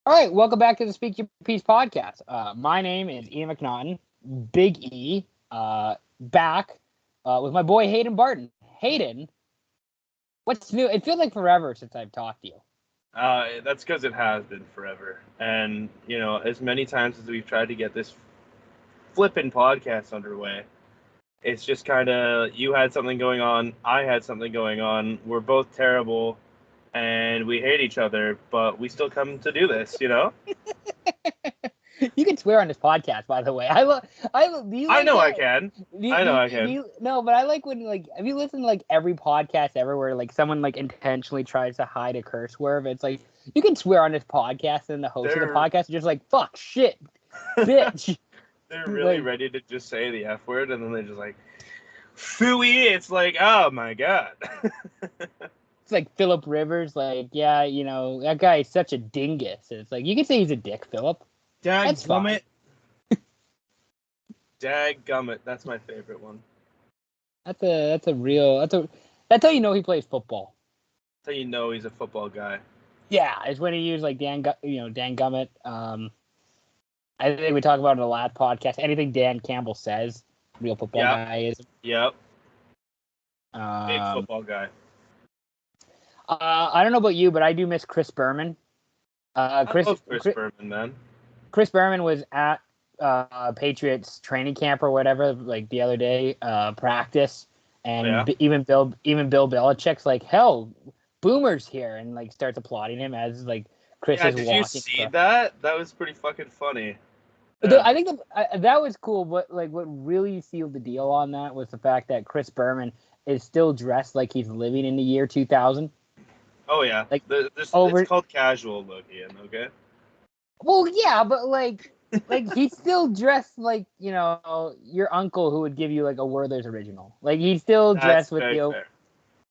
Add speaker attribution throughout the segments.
Speaker 1: All right, welcome back to the Speak Your Piece podcast. My name is Ian McNaughton, Big E, back with my boy Hayden Barton. Hayden, what's new? It feels like forever since I've talked to you.
Speaker 2: That's because it has been forever. And, as many times as we've tried to get this flippin' podcast underway, it's just kind of, you had something going on, I had something going on, we're both terrible, and we hate each other, but we still come to do this,
Speaker 1: You can swear on this podcast, by the way. I know I
Speaker 2: can.
Speaker 1: No, but I like when, have you listened to, every podcast ever where, someone, intentionally tries to hide a curse word? It's like, you can swear on this podcast, and the host of the podcast is just like, fuck, shit, bitch.
Speaker 2: They're really ready to just say the F word, and then they're just like, phooey. It's like, oh, my God.
Speaker 1: It's like Philip Rivers, that guy is such a dingus. It's like, you can say he's a dick, Philip.
Speaker 2: Dadgummit. Dadgummit. That's my favorite one.
Speaker 1: That's how you know he plays football.
Speaker 2: That's how you know he's a football guy.
Speaker 1: Yeah, it's when he used Dan Gummit. I think we talked about in the last podcast. Anything Dan Campbell says, real football guy is.
Speaker 2: Yep. Big football guy.
Speaker 1: I don't know about you, but I do miss Chris Berman.
Speaker 2: I love Chris Berman, man.
Speaker 1: Chris Berman was at Patriots training camp or whatever, the other day, practice, and even Bill Belichick's like, hell, Boomer's here, and starts applauding him as Chris is walking.
Speaker 2: Did you see that? That was pretty fucking funny.
Speaker 1: I think that was cool, but what really sealed the deal on that was the fact that Chris Berman is still dressed like he's living in the year 2000.
Speaker 2: Oh yeah, it's called casual look, Ian. Okay.
Speaker 1: Well, yeah, but he's still dressed like your uncle who would give you a Werther's original. He's still dressed with the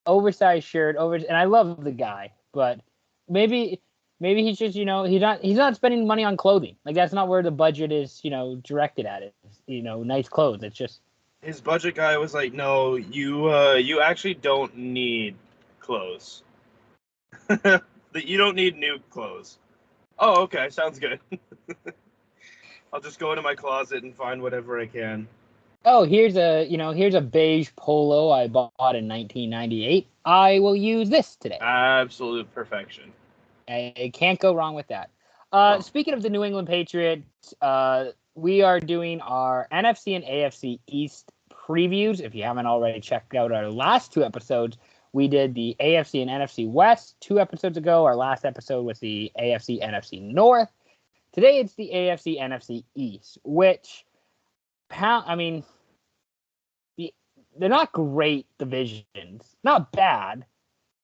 Speaker 1: oversized shirt, and I love the guy, but maybe he's just he's not spending money on clothing. That's not where the budget is directed at it. Nice clothes. It's just
Speaker 2: his budget guy was like, no, you actually don't need clothes. You don't need new clothes. Oh, okay, sounds good. I'll just go into my closet and find whatever I can.
Speaker 1: Oh, here's a beige polo I bought in 1998. I will use this today.
Speaker 2: Absolute perfection.
Speaker 1: I can't go wrong with that. Speaking of the New England Patriots, we are doing our NFC and AFC East previews. If you haven't already checked out our last two episodes, we did the AFC and NFC West 2 episodes ago. Our last episode was the AFC NFC North. Today it's the AFC NFC East, which, they're not great divisions. Not bad.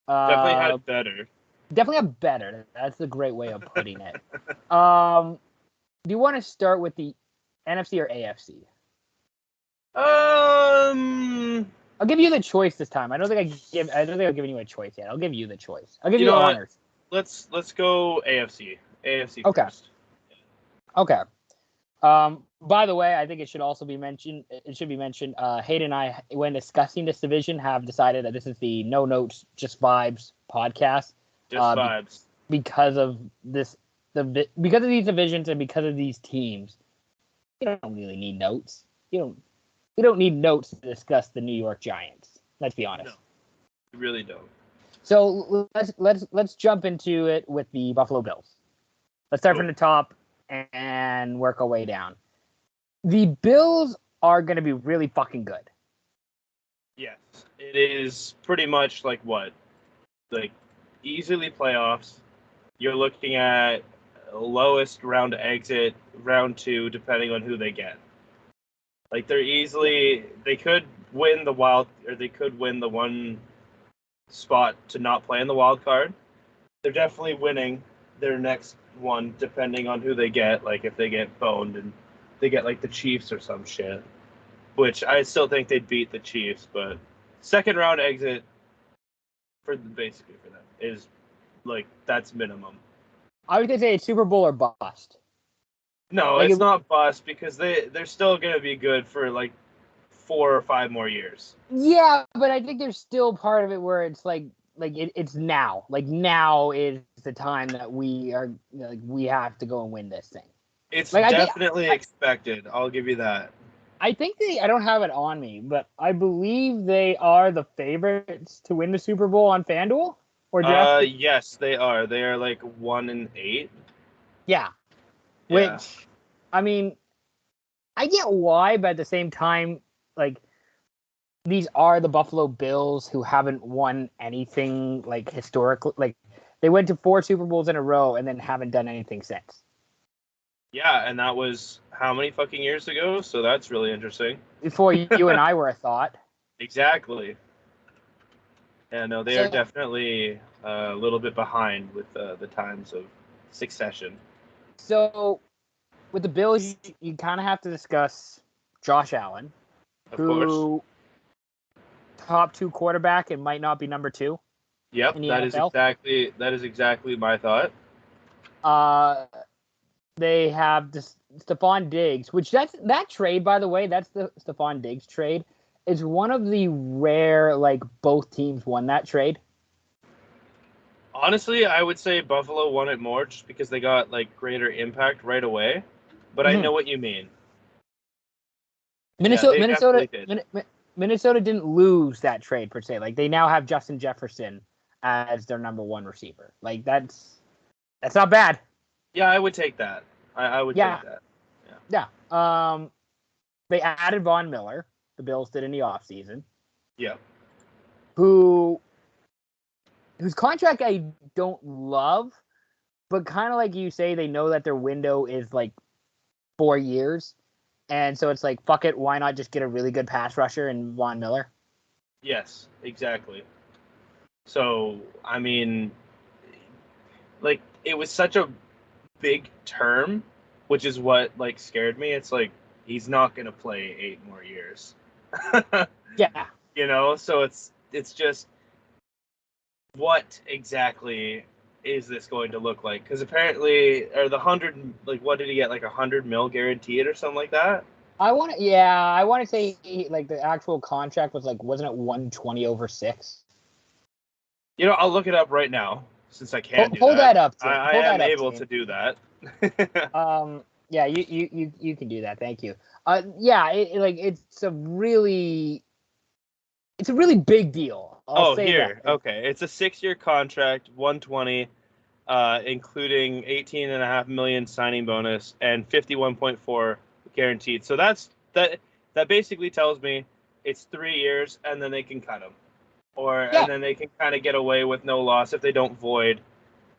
Speaker 2: Definitely had better.
Speaker 1: Definitely have better. That's a great way of putting it. Do you want to start with the NFC or AFC? I'll give you the choice this time. I don't think I've given you a choice yet. I'll give you the choice. I'll give you honors.
Speaker 2: Let's go AFC. AFC
Speaker 1: okay.
Speaker 2: First.
Speaker 1: Okay. By the way, I think it should also be mentioned. Hayden and I, when discussing this division, have decided that this is the No Notes, Just Vibes podcast.
Speaker 2: Just vibes.
Speaker 1: Because of these divisions and because of these teams, you don't really need notes. You don't need notes to discuss the New York Giants. Let's be honest.
Speaker 2: No, you really don't.
Speaker 1: So let's jump into it with the Buffalo Bills. Let's start from the top and work our way down. The Bills are going to be really fucking good.
Speaker 2: Yes, it is pretty much easily playoffs. You're looking at lowest round exit, round 2, depending on who they get. They could win the one spot to not play in the wild card. They're definitely winning their next one, depending on who they get. If they get boned and they get the Chiefs or some shit, which I still think they'd beat the Chiefs, but second round exit for them is that's minimum.
Speaker 1: I was gonna say it's Super Bowl or bust.
Speaker 2: No, it's not bust because they're still gonna be good for 4 or 5 more years.
Speaker 1: Yeah, but I think there's still part of it where it's it's now. Now is the time that we have to go and win this thing.
Speaker 2: It's
Speaker 1: Like,
Speaker 2: definitely expected. I'll give you that.
Speaker 1: I think I don't have it on me, but I believe they are the favorites to win the Super Bowl on FanDuel or Jeff.
Speaker 2: Yes, they are. They are like 1-8.
Speaker 1: Yeah.
Speaker 2: Yeah.
Speaker 1: Which, I mean, I get why, but at the same time, like, these are the Buffalo Bills who haven't won anything like historically. Like, they went to 4 Super Bowls in a row and then haven't done anything since.
Speaker 2: Yeah, and that was how many fucking years ago? So that's really interesting.
Speaker 1: Before you and I were a thought.
Speaker 2: Exactly. Yeah, no, they are definitely a little bit behind with the times of succession.
Speaker 1: So, with the Bills, you kind of have to discuss Josh Allen,
Speaker 2: Of course.
Speaker 1: Top 2 quarterback and might not be number 2.
Speaker 2: Yep,
Speaker 1: in the
Speaker 2: that
Speaker 1: NFL.
Speaker 2: is exactly my thought.
Speaker 1: They have Stephon Diggs, which that trade, by the way, that's the Stephon Diggs trade, is one of the rare, like, both teams won that trade.
Speaker 2: Honestly, I would say Buffalo won it more just because they got like greater impact right away. But I know what you mean.
Speaker 1: Minnesota didn't lose that trade per se. Like, they now have Justin Jefferson as their number 1 receiver. Like, that's not bad.
Speaker 2: Yeah, I would take that. I would take that.
Speaker 1: Yeah. They added Von Miller. The Bills did in the offseason.
Speaker 2: Yeah.
Speaker 1: Whose contract I don't love, but kind of like you say, they know that their window is like 4 years. And so it's like, fuck it, why not just get a really good pass rusher in Von Miller?
Speaker 2: Yes, exactly. So, I mean, like, it was such a big term, which is what, like, scared me. It's like, he's not going to play 8 more years.
Speaker 1: Yeah.
Speaker 2: You know, so it's just, what exactly is this going to look like? Because apparently, or the 100, like, what did he get? Like $100 million guaranteed or something like that?
Speaker 1: I want to say, like, the actual contract was like, wasn't it 120 over 6?
Speaker 2: You know, I'll look it up right now since I can do
Speaker 1: hold that up.
Speaker 2: I am able to do that.
Speaker 1: Yeah, you can do that. Thank you. Yeah, it's a really big deal. I'll say
Speaker 2: here.
Speaker 1: that.
Speaker 2: Okay. It's a 6-year contract, 120, including 18.5 million signing bonus and 51.4 guaranteed. So that basically tells me it's 3 years and then they can cut him. And then they can kind of get away with no loss if they don't void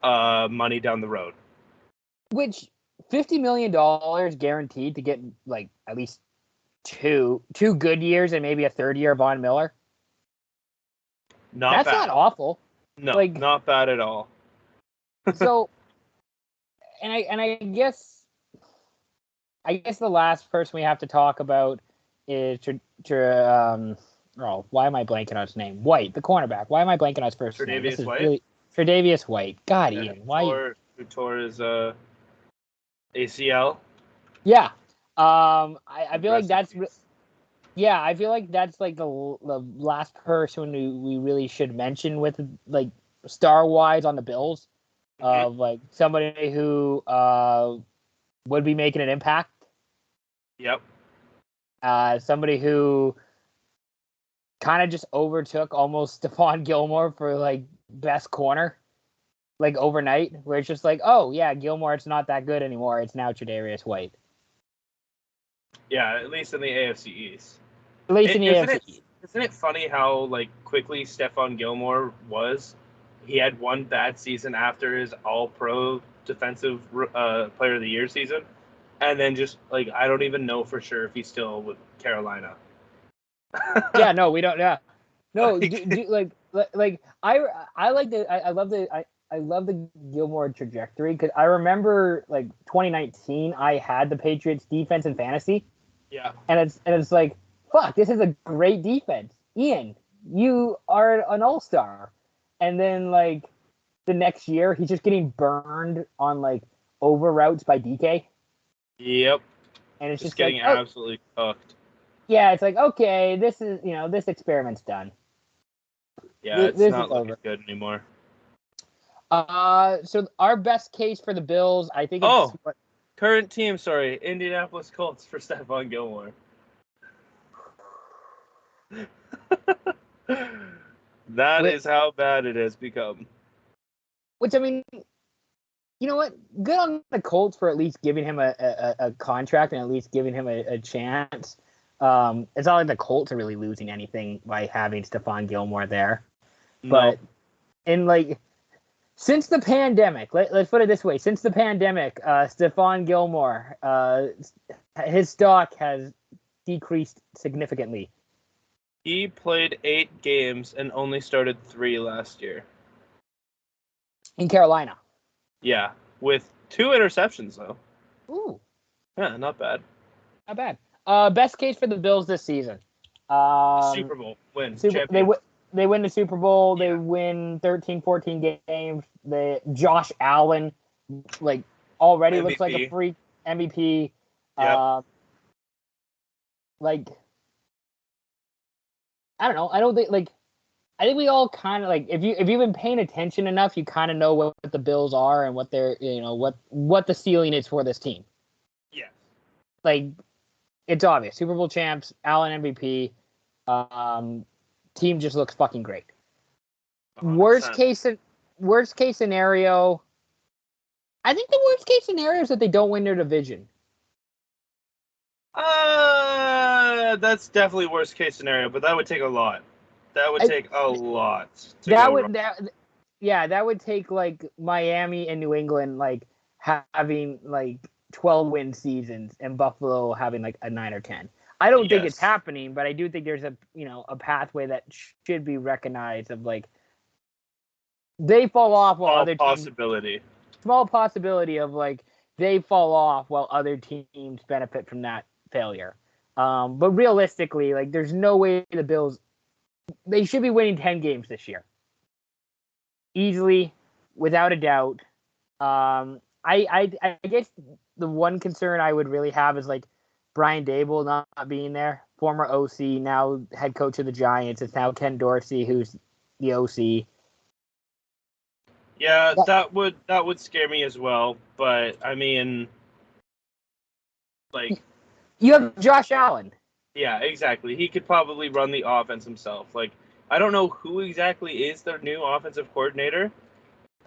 Speaker 2: money down the road.
Speaker 1: Which $50 million guaranteed to get, like, at least two good years and maybe a third year of Von Miller. That's not awful.
Speaker 2: No, like, not bad at all.
Speaker 1: So, and I guess the last person we have to talk about is why am I blanking on his name? White, the cornerback. Why am I blanking on his first name? This is
Speaker 2: White?
Speaker 1: really Tre'Davious White. God, Ian, why?
Speaker 2: Who tore his ACL?
Speaker 1: Yeah. I feel like that's. Yeah, I feel like that's like the last person we really should mention with, like, star-wise on the Bills, of like somebody who would be making an impact.
Speaker 2: Yep.
Speaker 1: Somebody who kind of just overtook almost Stephon Gilmore for, like, best corner, like, overnight, where it's just like, oh yeah, Gilmore, it's not that good anymore. It's now Tre'Davious White.
Speaker 2: Yeah, at least in the AFC East.
Speaker 1: At least in the AFC East.
Speaker 2: Isn't it funny how, like, quickly Stephon Gilmore was? He had one bad season after his All-Pro Defensive Player of the Year season, and then just, like, I don't even know for sure if he's still with Carolina.
Speaker 1: Yeah, no, we don't. Yeah, no, I love the Gilmore trajectory, because I remember, like, 2019, I had the Patriots defense in fantasy.
Speaker 2: Yeah,
Speaker 1: and it's like, fuck, this is a great defense. Ian, you are an all-star. And then, like, the next year, he's just getting burned on, like, over routes by DK.
Speaker 2: Yep.
Speaker 1: And it's just
Speaker 2: getting
Speaker 1: like,
Speaker 2: absolutely cooked.
Speaker 1: Yeah, it's like, okay, this is, this experiment's done.
Speaker 2: Yeah, it's not looking good anymore.
Speaker 1: So our best case for the Bills, I think it's
Speaker 2: current team. Sorry, Indianapolis Colts for Stephon Gilmore. That is how bad it has become.
Speaker 1: Which, I mean, you know what? Good on the Colts for at least giving him a contract and at least giving him a chance. It's not like the Colts are really losing anything by having Stephon Gilmore there. But since the pandemic, let's put it this way. Since the pandemic, Stephon Gilmore, his stock has decreased significantly.
Speaker 2: He played 8 games and only started 3 last year.
Speaker 1: In Carolina.
Speaker 2: Yeah, with 2 interceptions, though.
Speaker 1: Ooh.
Speaker 2: Yeah, not bad.
Speaker 1: Not bad. Best case for the Bills this season.
Speaker 2: Super Bowl win.
Speaker 1: They win the Super Bowl. Yeah. They win 13, 14 games. Josh Allen, already MVP. Looks like a freak MVP.
Speaker 2: Yeah.
Speaker 1: I don't know. I don't think I think we all kind of if you've been paying attention enough, you kind of know what the Bills are and what they're what the ceiling is for this team.
Speaker 2: Yeah.
Speaker 1: It's obvious. Super Bowl champs, Allen MVP. Team just looks fucking great. 100%. Worst case scenario. I think the worst case scenario is that they don't win their division.
Speaker 2: That's definitely worst case scenario, but that would take a lot. That would take a lot. That
Speaker 1: would take Miami and New England having 12 win seasons and Buffalo having a 9 or 10. I don't think it's happening, but I do think there's a pathway that should be recognized of they fall off while other teams, small possibility of they fall off while other teams benefit from that failure. But realistically, there's no way the Bills, they should be winning 10 games this year. Easily, without a doubt. I guess the one concern I would really have is Brian Daboll not being there, former OC, now head coach of the Giants. It's now Ken Dorsey who's the OC.
Speaker 2: Yeah, that would scare me as well. But I mean,
Speaker 1: you have Josh Allen.
Speaker 2: Yeah, exactly. He could probably run the offense himself. I don't know who exactly is their new offensive coordinator,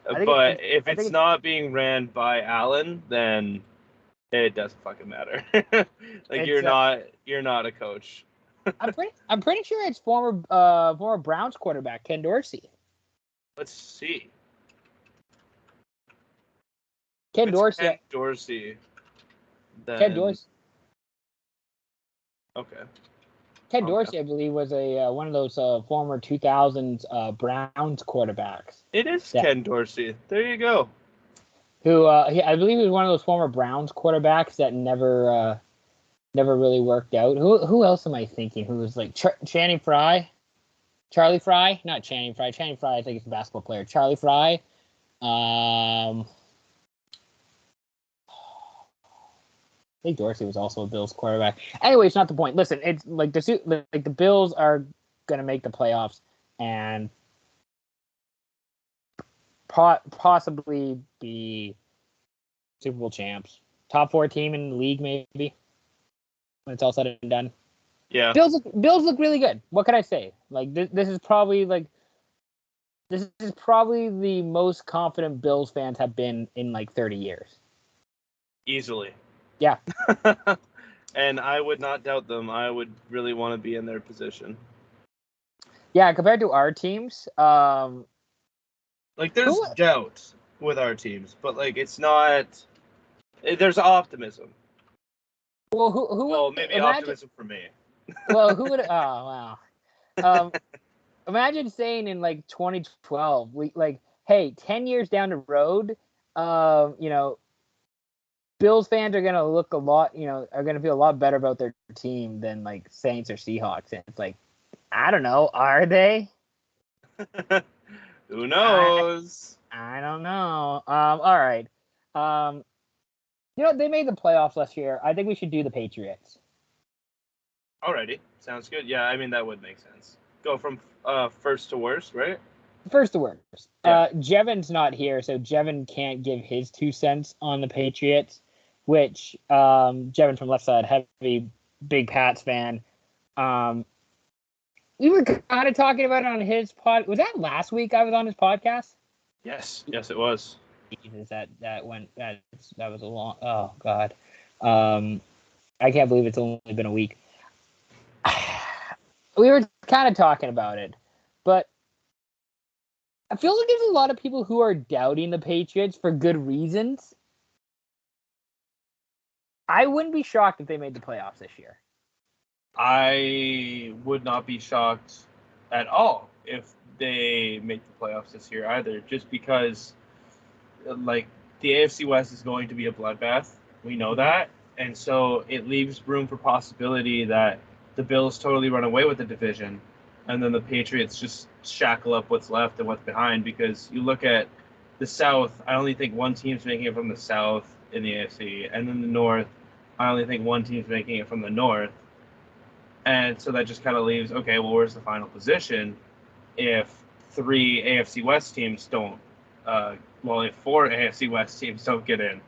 Speaker 2: but if it's not being ran by Allen, then it doesn't fucking matter. You're not a coach.
Speaker 1: I'm pretty sure it's former Browns quarterback Ken Dorsey.
Speaker 2: Let's see.
Speaker 1: Ken Dorsey.
Speaker 2: Ken Dorsey.
Speaker 1: Ken Dorsey.
Speaker 2: Okay.
Speaker 1: Ken Dorsey, I believe, was one of those former 2000s Browns quarterbacks.
Speaker 2: It is Ken Dorsey. There you go.
Speaker 1: Who I believe he was one of those former Browns quarterbacks that never really worked out. Who else am I thinking? Who was Channing Frye? Charlie Frye? Not Channing Frye. Channing Frye, I think, is a basketball player. Charlie Frye. I think Dorsey was also a Bills quarterback. Anyway, it's not the point. Listen, it's the Bills are going to make the playoffs and possibly be Super Bowl champs. Top 4 team in the league, maybe, when it's all said and done.
Speaker 2: Yeah.
Speaker 1: Bills look really good. What can I say? This is probably the most confident Bills fans have been in 30 years.
Speaker 2: Easily.
Speaker 1: Yeah.
Speaker 2: And I would not doubt them. I would really want to be in their position.
Speaker 1: Yeah, compared to our teams,
Speaker 2: there's doubt with our teams, but it's not. There's optimism.
Speaker 1: Well, who?
Speaker 2: Well, maybe optimism for me.
Speaker 1: Well, who would? Oh, wow. Imagine saying in 2012, hey, 10 years down the road, Bills fans are gonna look are gonna feel a lot better about their team than Saints or Seahawks. And it's I don't know, are they?
Speaker 2: Who knows?
Speaker 1: I don't know. All right. They made the playoffs last year. I think we should do the Patriots.
Speaker 2: Alrighty, sounds good. Yeah, I mean that would make sense. Go from first to worst, right?
Speaker 1: first the worst.
Speaker 2: Yeah.
Speaker 1: Jevin's not here, so Jevin can't give his 2 cents on the Patriots, which Jevin from Left Side, heavy big Pats fan. We were kind of talking about it on his pod. Was that last week I was on his podcast?
Speaker 2: Yes, it was.
Speaker 1: Jesus, that was a long. Oh God, I can't believe it's only been a week. We were kind of talking about it, but I feel like there's a lot of people who are doubting the Patriots for good reasons. I wouldn't be shocked if they made the playoffs this year.
Speaker 2: I would not be shocked at all if they make the playoffs this year either, just because, like, the AFC West is going to be a bloodbath. We know that. And so it leaves room for possibility that the Bills totally run away with the division, and then the Patriots just shackle up what's left and what's behind. Because you look at the South, I only think one team's making it from the South in the AFC, and then the North, I only think one team's making it from the North. And so that just kind of leaves, okay, well, where's the final position if 3 AFC West teams don't, if 4 AFC West teams don't get in?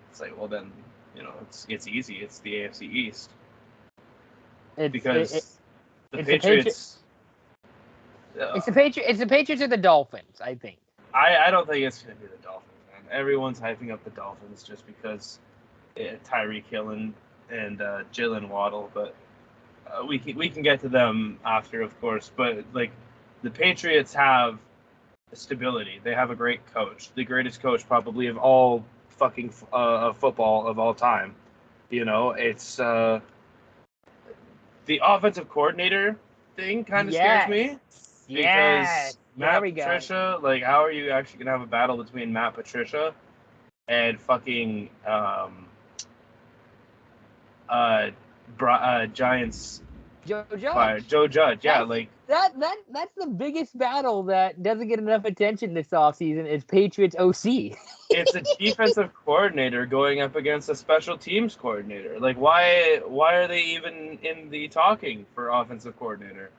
Speaker 2: It's like, well, then, it's easy. It's the AFC East. The Patriots...
Speaker 1: It's the Patriots or the Dolphins, I think.
Speaker 2: I don't think it's going to be the Dolphins, man. Everyone's hyping up the Dolphins just because Tyreek Hill and Jalen Waddle, but we can get to them after, of course. But like, the Patriots have stability. They have a great coach, the greatest coach probably of all fucking football of all time. It's the offensive coordinator thing kind of scares me. Because Matt Patricia, like, how are you actually going to have a battle between Matt Patricia and fucking Giants
Speaker 1: Joe Judge?
Speaker 2: fire Joe Judge? Yeah,
Speaker 1: that's the biggest battle that doesn't get enough attention this offseason is Patriots OC.
Speaker 2: It's a defensive coordinator going up against a special teams coordinator. Like, why are they even in the talking for offensive coordinator?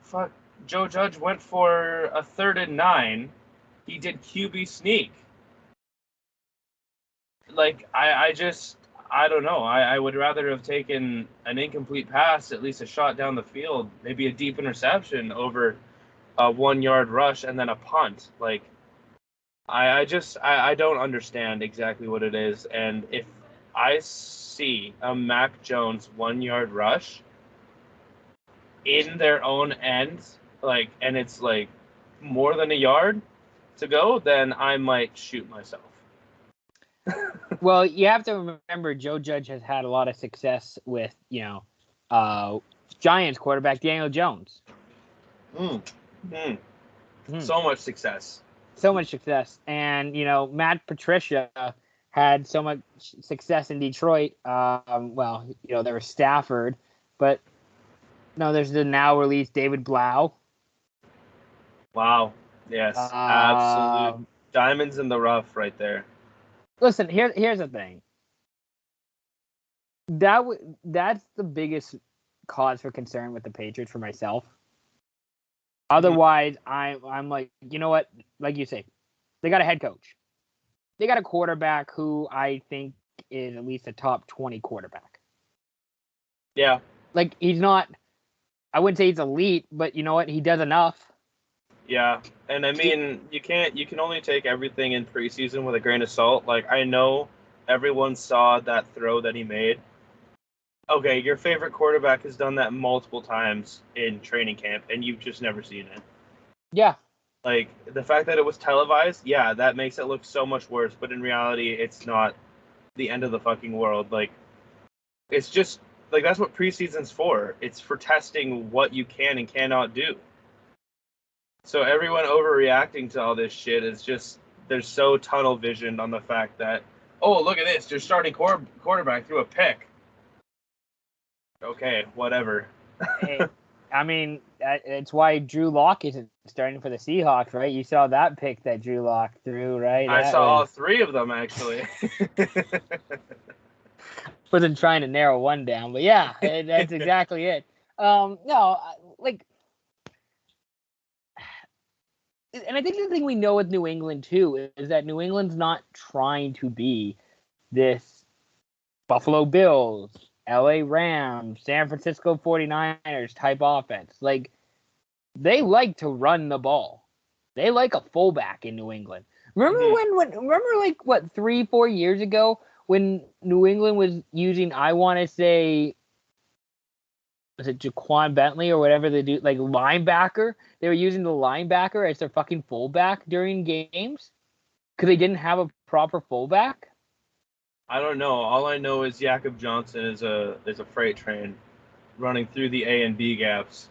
Speaker 2: Fuck, Joe Judge went for a 3rd and 9. He did QB sneak. Like, I don't know. I would rather have taken an incomplete pass, at least a shot down the field, maybe a deep interception over a 1-yard rush and then a punt. Like, I don't understand exactly what it is. And if I see a Mac Jones 1-yard rush in their own end, and it's more than a yard to go, then I might shoot myself.
Speaker 1: Well, you have to remember Joe Judge has had a lot of success with, Giants quarterback Daniel Jones.
Speaker 2: So much success.
Speaker 1: And, Matt Patricia had so much success in Detroit. There was Stafford, but no, there's the now released David Blau.
Speaker 2: Wow. Yes. Absolute diamonds in the rough right there.
Speaker 1: Listen, here's the thing. That's the biggest cause for concern with the Patriots for myself. Otherwise, I'm like, you know what? Like you say, they got a head coach. They got a quarterback who I think is at least a top 20 quarterback.
Speaker 2: Yeah.
Speaker 1: Like, he's not, I wouldn't say he's elite, but you know what? He does enough.
Speaker 2: Yeah, and I mean, you can only take everything in preseason with a grain of salt. Like, I know everyone saw that throw that he made. Okay, your favorite quarterback has done that multiple times in training camp, and you've just never seen it.
Speaker 1: Yeah.
Speaker 2: Like, the fact that it was televised, yeah, that makes it look so much worse, but in reality, it's not the end of the fucking world. Like, it's just, like, that's what preseason's for. It's for testing what you can and cannot do. So everyone overreacting to all this shit is just, they're so tunnel visioned on the fact that, oh, look at this, your starting quarterback threw a pick. Okay, whatever.
Speaker 1: Hey, I mean, it's why Drew Lock isn't starting for the Seahawks, right? You saw that pick that Drew Lock threw, right?
Speaker 2: I saw all 3 of them, actually.
Speaker 1: Wasn't trying to narrow one down, but yeah, that's exactly it. No, like, and I think the thing we know with New England too is that New England's not trying to be this Buffalo Bills, LA Rams, San Francisco 49ers type offense. Like, they like to run the ball. They like a fullback in New England. Remember like what 3-4 years ago when New England was using, I want to say, was it Jaquan Bentley or whatever they do, like linebacker? They were using the linebacker as their fucking fullback during games because they didn't have a proper fullback.
Speaker 2: I don't know. All I know is Jakob Johnson is a freight train running through the A and B gaps.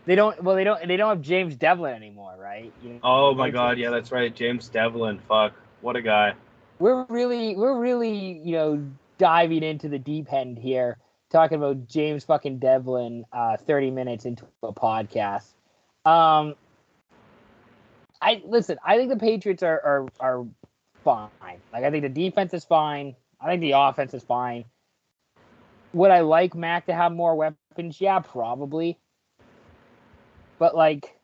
Speaker 1: They don't have James Devlin anymore, right? You know,
Speaker 2: oh my God, yeah, that's right. James Devlin. Fuck. What a guy.
Speaker 1: We're really, diving into the deep end here, talking about James fucking Devlin 30 minutes into a podcast. I think the Patriots are fine. Like, I think the defense is fine. I think the offense is fine. Would I like Mac to have more weapons? Yeah, probably. But like,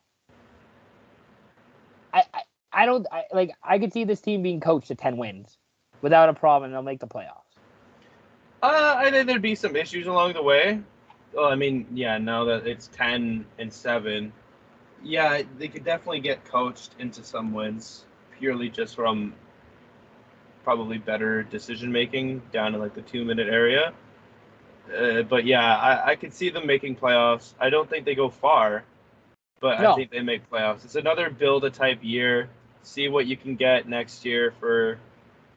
Speaker 1: I could see this team being coached to 10 wins without a problem, and they'll make the playoffs.
Speaker 2: I think there'd be some issues along the way. Well, I mean, yeah, now that it's 10-7, yeah, they could definitely get coached into some wins purely just from probably better decision making down in like the 2-minute area. But yeah, I could see them making playoffs. I don't think they go far, but no. I think they make playoffs. It's another build a type year. See what you can get next year for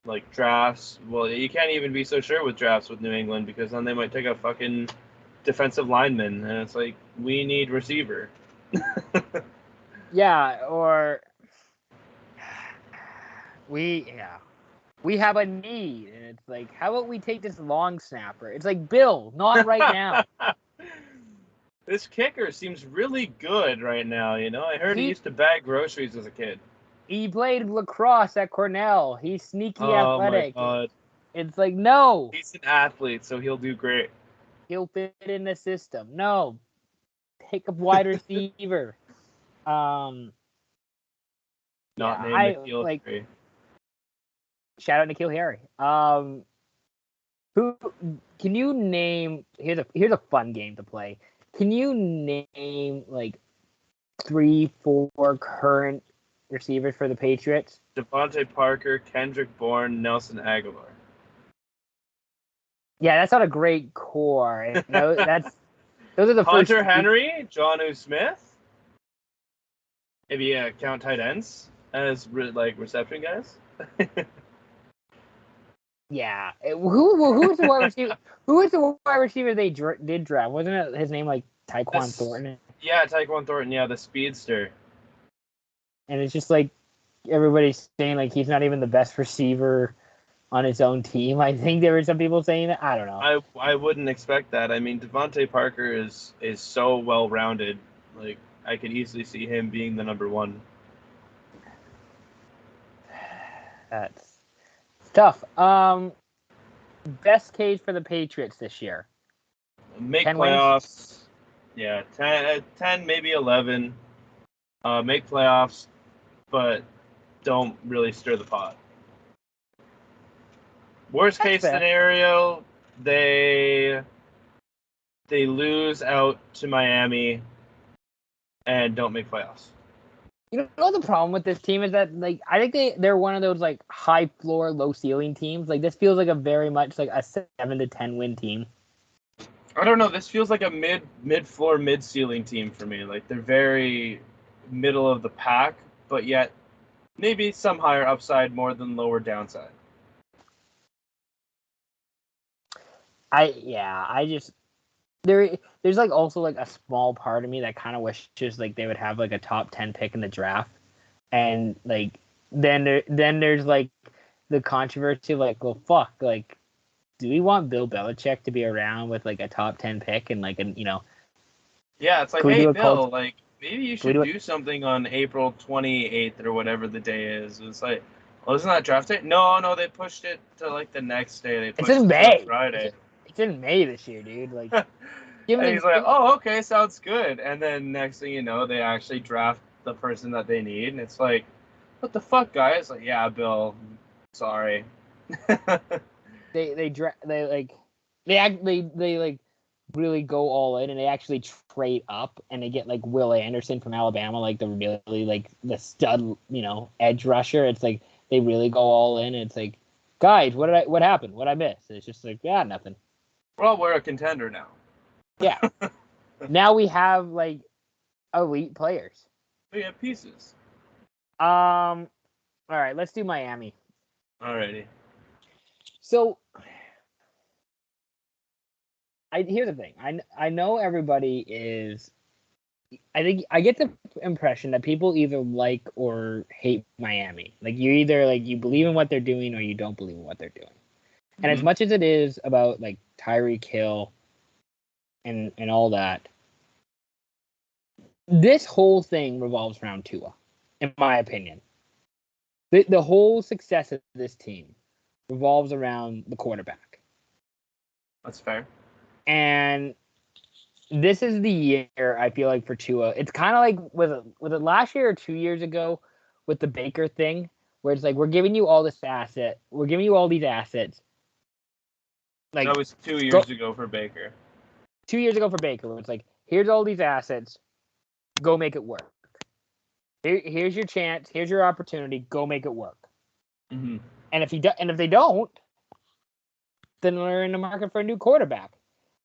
Speaker 2: like drafts. Well, you can't even be so sure with drafts with New England because then they might take a fucking defensive lineman, and it's like, we need receiver.
Speaker 1: Yeah, or we have a need, and it's like, how about we take this long snapper? It's like, Bill, not right now.
Speaker 2: This kicker seems really good right now, you know? I heard he used to bag groceries as a kid.
Speaker 1: He played lacrosse at Cornell. He's sneaky athletic.
Speaker 2: Oh, my God.
Speaker 1: It's like, no.
Speaker 2: He's an athlete, so he'll do great.
Speaker 1: He'll fit in the system. No. Pick a wide receiver.
Speaker 2: Not named Nikhil Harry.
Speaker 1: Shout out Nikhil Harry. Who can you name? Here's a fun game to play. Can you name like 3-4 current receivers for the Patriots?
Speaker 2: Devontae Parker, Kendrick Bourne, Nelson Aguilar.
Speaker 1: Yeah, that's not a great core. Those are the
Speaker 2: Hunter Henry, Jonnu Smith. Maybe count tight ends as reception guys.
Speaker 1: Yeah. Who was the wide receiver? Who was the wide receiver they did draft? Wasn't it his name like Tyquan Thornton?
Speaker 2: Yeah, Tyquan Thornton. Yeah, the speedster.
Speaker 1: And it's just like everybody's saying like he's not even the best receiver on his own team. I think there were some people saying that. I don't know.
Speaker 2: I wouldn't expect that. I mean, Devontae Parker is so well rounded. Like, I could easily see him being the number one.
Speaker 1: That's tough. Best case for the Patriots this year.
Speaker 2: Make playoffs. Wins? Yeah, 10, maybe 11. Make playoffs, but don't really stir the pot. Worst case scenario, they lose out to Miami and don't make playoffs.
Speaker 1: You know the problem with this team is that, like, I think they're one of those like high floor, low ceiling teams. Like, this feels like a very much like a 7 to 10 win team.
Speaker 2: I don't know. This feels like a mid floor, mid ceiling team for me. Like, they're very middle of the pack, but yet maybe some higher upside more than lower downside.
Speaker 1: There's like also like a small part of me that kind of wishes like they would have like a top 10 pick in the draft, and like then there's like the controversy of like, well, fuck, like, do we want Bill Belichick to be around with like a top 10 pick and like
Speaker 2: yeah, it's like, hey Bill, like, maybe you should do something on April 28th or whatever the day is. It's like, well, isn't that draft day? No, they pushed it to like the next day. They pushed
Speaker 1: it's in May.
Speaker 2: To Friday.
Speaker 1: It's in May this year, dude. Like,
Speaker 2: and he's like, oh, okay, sounds good. And then next thing you know, they actually draft the person that they need. And it's like, what the fuck, guys? Like, yeah, Bill, sorry.
Speaker 1: They like really go all in, and they actually trade up, and they get like Will Anderson from Alabama, like the really like the stud, edge rusher. It's like they really go all in, and it's like, guys, what happened? What I missed? It's just like, yeah, nothing.
Speaker 2: Well, we're a contender now.
Speaker 1: Yeah. Now we have like elite players.
Speaker 2: We have pieces.
Speaker 1: All right, let's do Miami.
Speaker 2: Alrighty.
Speaker 1: So here's the thing. I know everybody is. I think I get the impression that people either like or hate Miami. Like you either like you believe in what they're doing or you don't believe in what they're doing. Mm-hmm. And as much as it is about like Tyreek Hill and all that, this whole thing revolves around Tua, in my opinion. The whole success of this team revolves around the quarterback.
Speaker 2: That's fair.
Speaker 1: And this is the year, I feel like, for Tua. It's kind of like with it last year or 2 years ago with the Baker thing, where it's like, we're giving you all this asset. We're giving you all these assets.
Speaker 2: Like, that was 2 years ago for Baker.
Speaker 1: 2 years ago for Baker, where it's like, here's all these assets. Go make it work. Here's your chance. Here's your opportunity. Go make it work.
Speaker 2: Mm-hmm.
Speaker 1: And if they don't, then we're in the market for a new quarterback.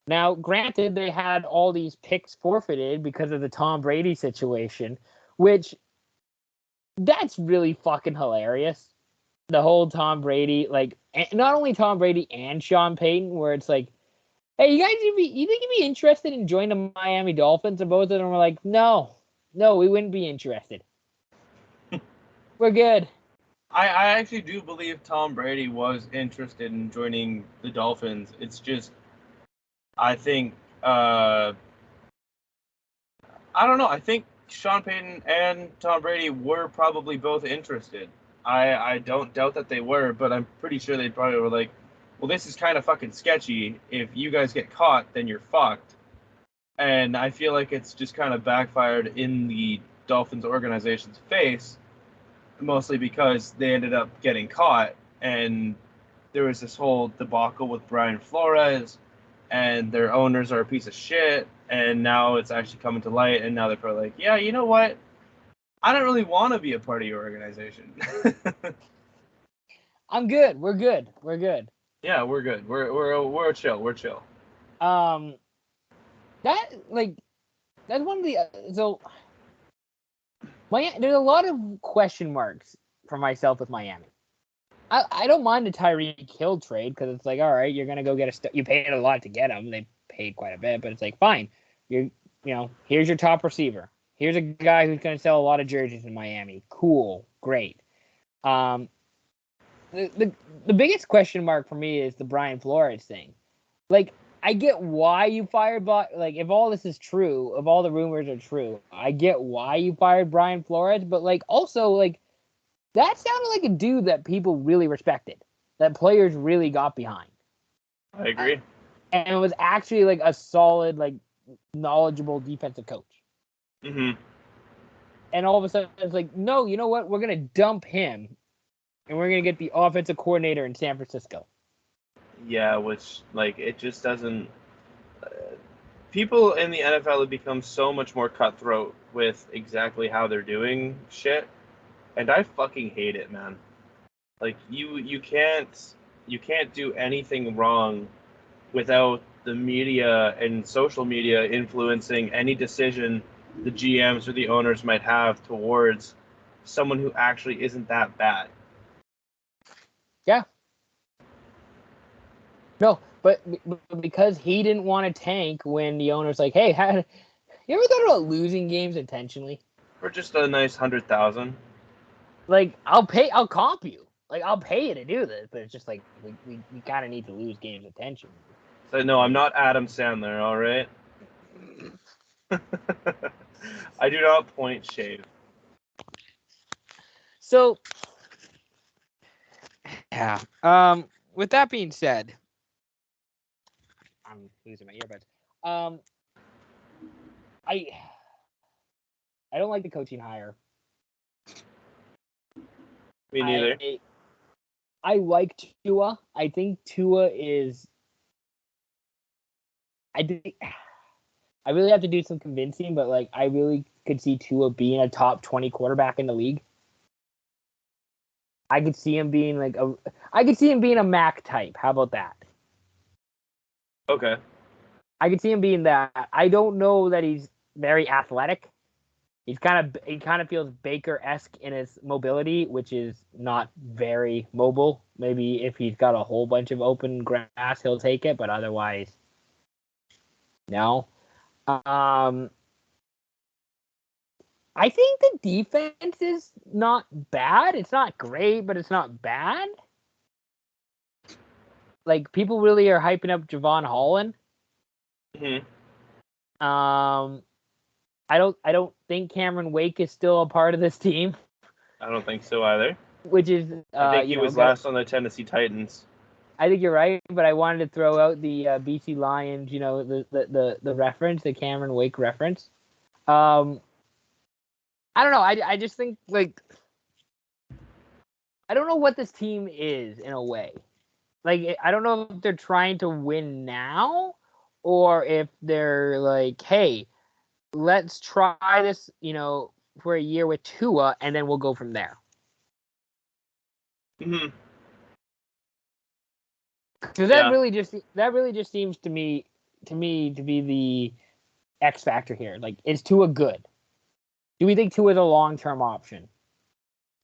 Speaker 1: Now, granted, they had all these picks forfeited because of the Tom Brady situation, which that's really fucking hilarious. The whole Tom Brady, like, not only Tom Brady and Sean Payton, where it's like, hey, you think you'd be interested in joining the Miami Dolphins? And both of them were like, no, we wouldn't be interested. We're good.
Speaker 2: I actually do believe Tom Brady was interested in joining the Dolphins. It's just, I think, I don't know. I think Sean Payton and Tom Brady were probably both interested. I don't doubt that they were, but I'm pretty sure they probably were like, well, this is kind of fucking sketchy. If you guys get caught, then you're fucked. And I feel like it's just kind of backfired in the Dolphins organization's face, mostly because they ended up getting caught, and there was this whole debacle with Brian Flores, and their owners are a piece of shit, and now it's actually coming to light, and now they're probably like, yeah, you know what? I don't really want to be a part of your organization.
Speaker 1: I'm good. We're good.
Speaker 2: Yeah, we're good. We're chill. We're chill.
Speaker 1: That's one of the there's a lot of question marks for myself with Miami. I don't mind the Tyreek Hill trade because it's like, all right, you're gonna go get you paid a lot to get him. They paid quite a bit, but it's like, fine. Here's your top receiver. Here's a guy who's gonna sell a lot of jerseys in Miami. Cool, great. The biggest question mark for me is the Brian Flores thing. Like, I get why you fired, like, if all this is true, if all the rumors are true, I get why you fired Brian Flores, but like, also, like, that sounded like a dude that people really respected, that players really got behind.
Speaker 2: I agree.
Speaker 1: And it was actually like a solid, like, knowledgeable defensive coach.
Speaker 2: Mm-hmm.
Speaker 1: And all of a sudden, it's like, no, you know what? We're gonna dump him, and we're gonna get the offensive coordinator in San Francisco.
Speaker 2: Yeah, which, like, it just doesn't. People in the NFL have become so much more cutthroat with exactly how they're doing shit, and I fucking hate it, man. Like, you can't do anything wrong without the media and social media influencing any decision the GMs or the owners might have towards someone who actually isn't that bad.
Speaker 1: Yeah. No, but because he didn't want to tank when the owner's like, hey, you ever thought about losing games intentionally?
Speaker 2: For just a nice 100,000.
Speaker 1: Like, I'll comp you. Like, I'll pay you to do this, but it's just like, we kind of need to lose games intentionally.
Speaker 2: So, no, I'm not Adam Sandler, all right? I do not point shave.
Speaker 1: So, yeah. With that being said, I'm losing my earbuds. I I don't like the coaching hire.
Speaker 2: Me neither.
Speaker 1: I like Tua. I think Tua is. I really have to do some convincing, but like I really could see Tua being a top 20 quarterback in the league. I could see him being a Mac type. How about that?
Speaker 2: Okay.
Speaker 1: I could see him being that. I don't know that he's very athletic. He kind of feels Baker-esque in his mobility, which is not very mobile. Maybe if he's got a whole bunch of open grass, he'll take it, but otherwise, no. I think the defense is not bad. It's not great, but it's not bad. Like, people really are hyping up Javon Holland.
Speaker 2: Mm-hmm.
Speaker 1: I don't think Cameron Wake is still a part of this team.
Speaker 2: I don't think so either.
Speaker 1: Which is,
Speaker 2: I think he was last on the Tennessee Titans.
Speaker 1: I think you're right, but I wanted to throw out the BC Lions, the reference, the Cameron Wake reference. I don't know. I just think, like, I don't know what this team is in a way. Like, I don't know if they're trying to win now or if they're like, hey, let's try this, for a year with Tua, and then we'll go from there.
Speaker 2: Mm-hmm.
Speaker 1: Because that really just seems to me to be the X factor here. Like, is Tua good? Do we think Tua is a long-term option?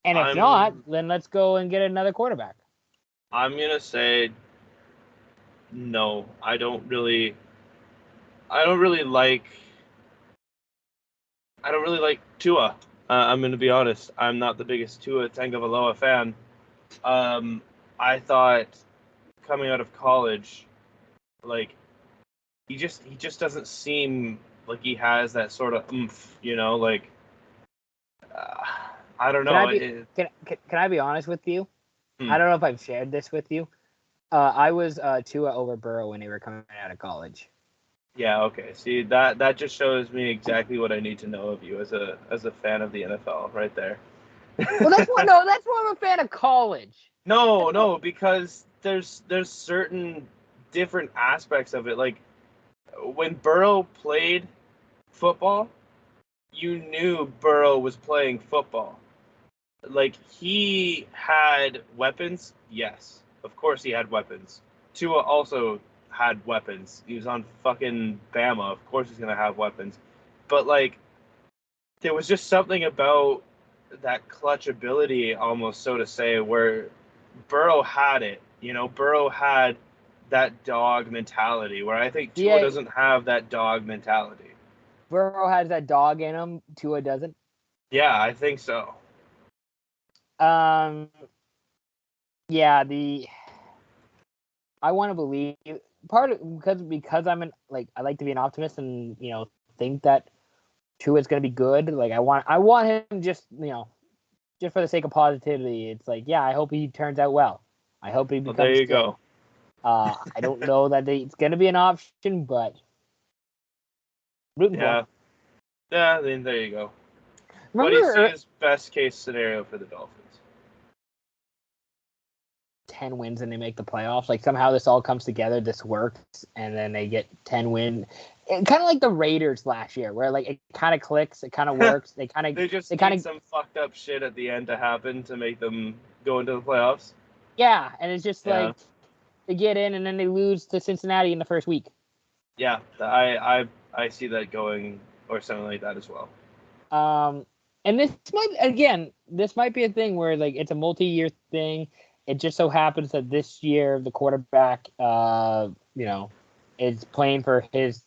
Speaker 1: And if not, then let's go and get another quarterback.
Speaker 2: I'm gonna say no. I don't really like Tua. I'm gonna be honest. I'm not the biggest Tua Tagovailoa fan. I thought coming out of college, like he just doesn't seem like he has that sort of oomph, like I don't know.
Speaker 1: Can I be honest with you? I don't know if I've shared this with you. I was Tua over Burrow when they were coming out of college.
Speaker 2: Yeah, okay. See, that just shows me exactly what I need to know of you as a fan of the NFL, right there.
Speaker 1: Well, that's why I'm a fan of college.
Speaker 2: No, because there's certain different aspects of it. Like when Burrow played football, you knew Burrow was playing football. Like, he had weapons. Yes, of course he had weapons. Tua also had weapons. He was on fucking Bama. Of course he's gonna have weapons. But like, there was just something about that clutch ability, almost so to say, where Burrow had it. Burrow had that dog mentality, where I think Tua doesn't have that dog mentality.
Speaker 1: Burrow has that dog in him. Tua doesn't.
Speaker 2: Yeah, I think so.
Speaker 1: Yeah, I want to believe part of because I like to be an optimist and think that Tua is going to be good. Like I want him just just for the sake of positivity. It's like, yeah, I hope he turns out well. I hope he becomes.
Speaker 2: Well, there you go.
Speaker 1: I don't know that it's going to be an option, but
Speaker 2: yeah, then there you go. What do you see as best case scenario for the Dolphins?
Speaker 1: 10 wins and they make the playoffs. Like somehow this all comes together, this works, and then they get 10 wins. Kind of like the Raiders last year, where like it kind of clicks, it kind of works. They
Speaker 2: just need some fucked up shit at the end to happen to make them go into the playoffs.
Speaker 1: Yeah, and it's just like they get in and then they lose to Cincinnati in the first week.
Speaker 2: Yeah, I see that going or something like that as well.
Speaker 1: And this might be a thing where like it's a multi-year thing. It just so happens that this year the quarterback, is playing for his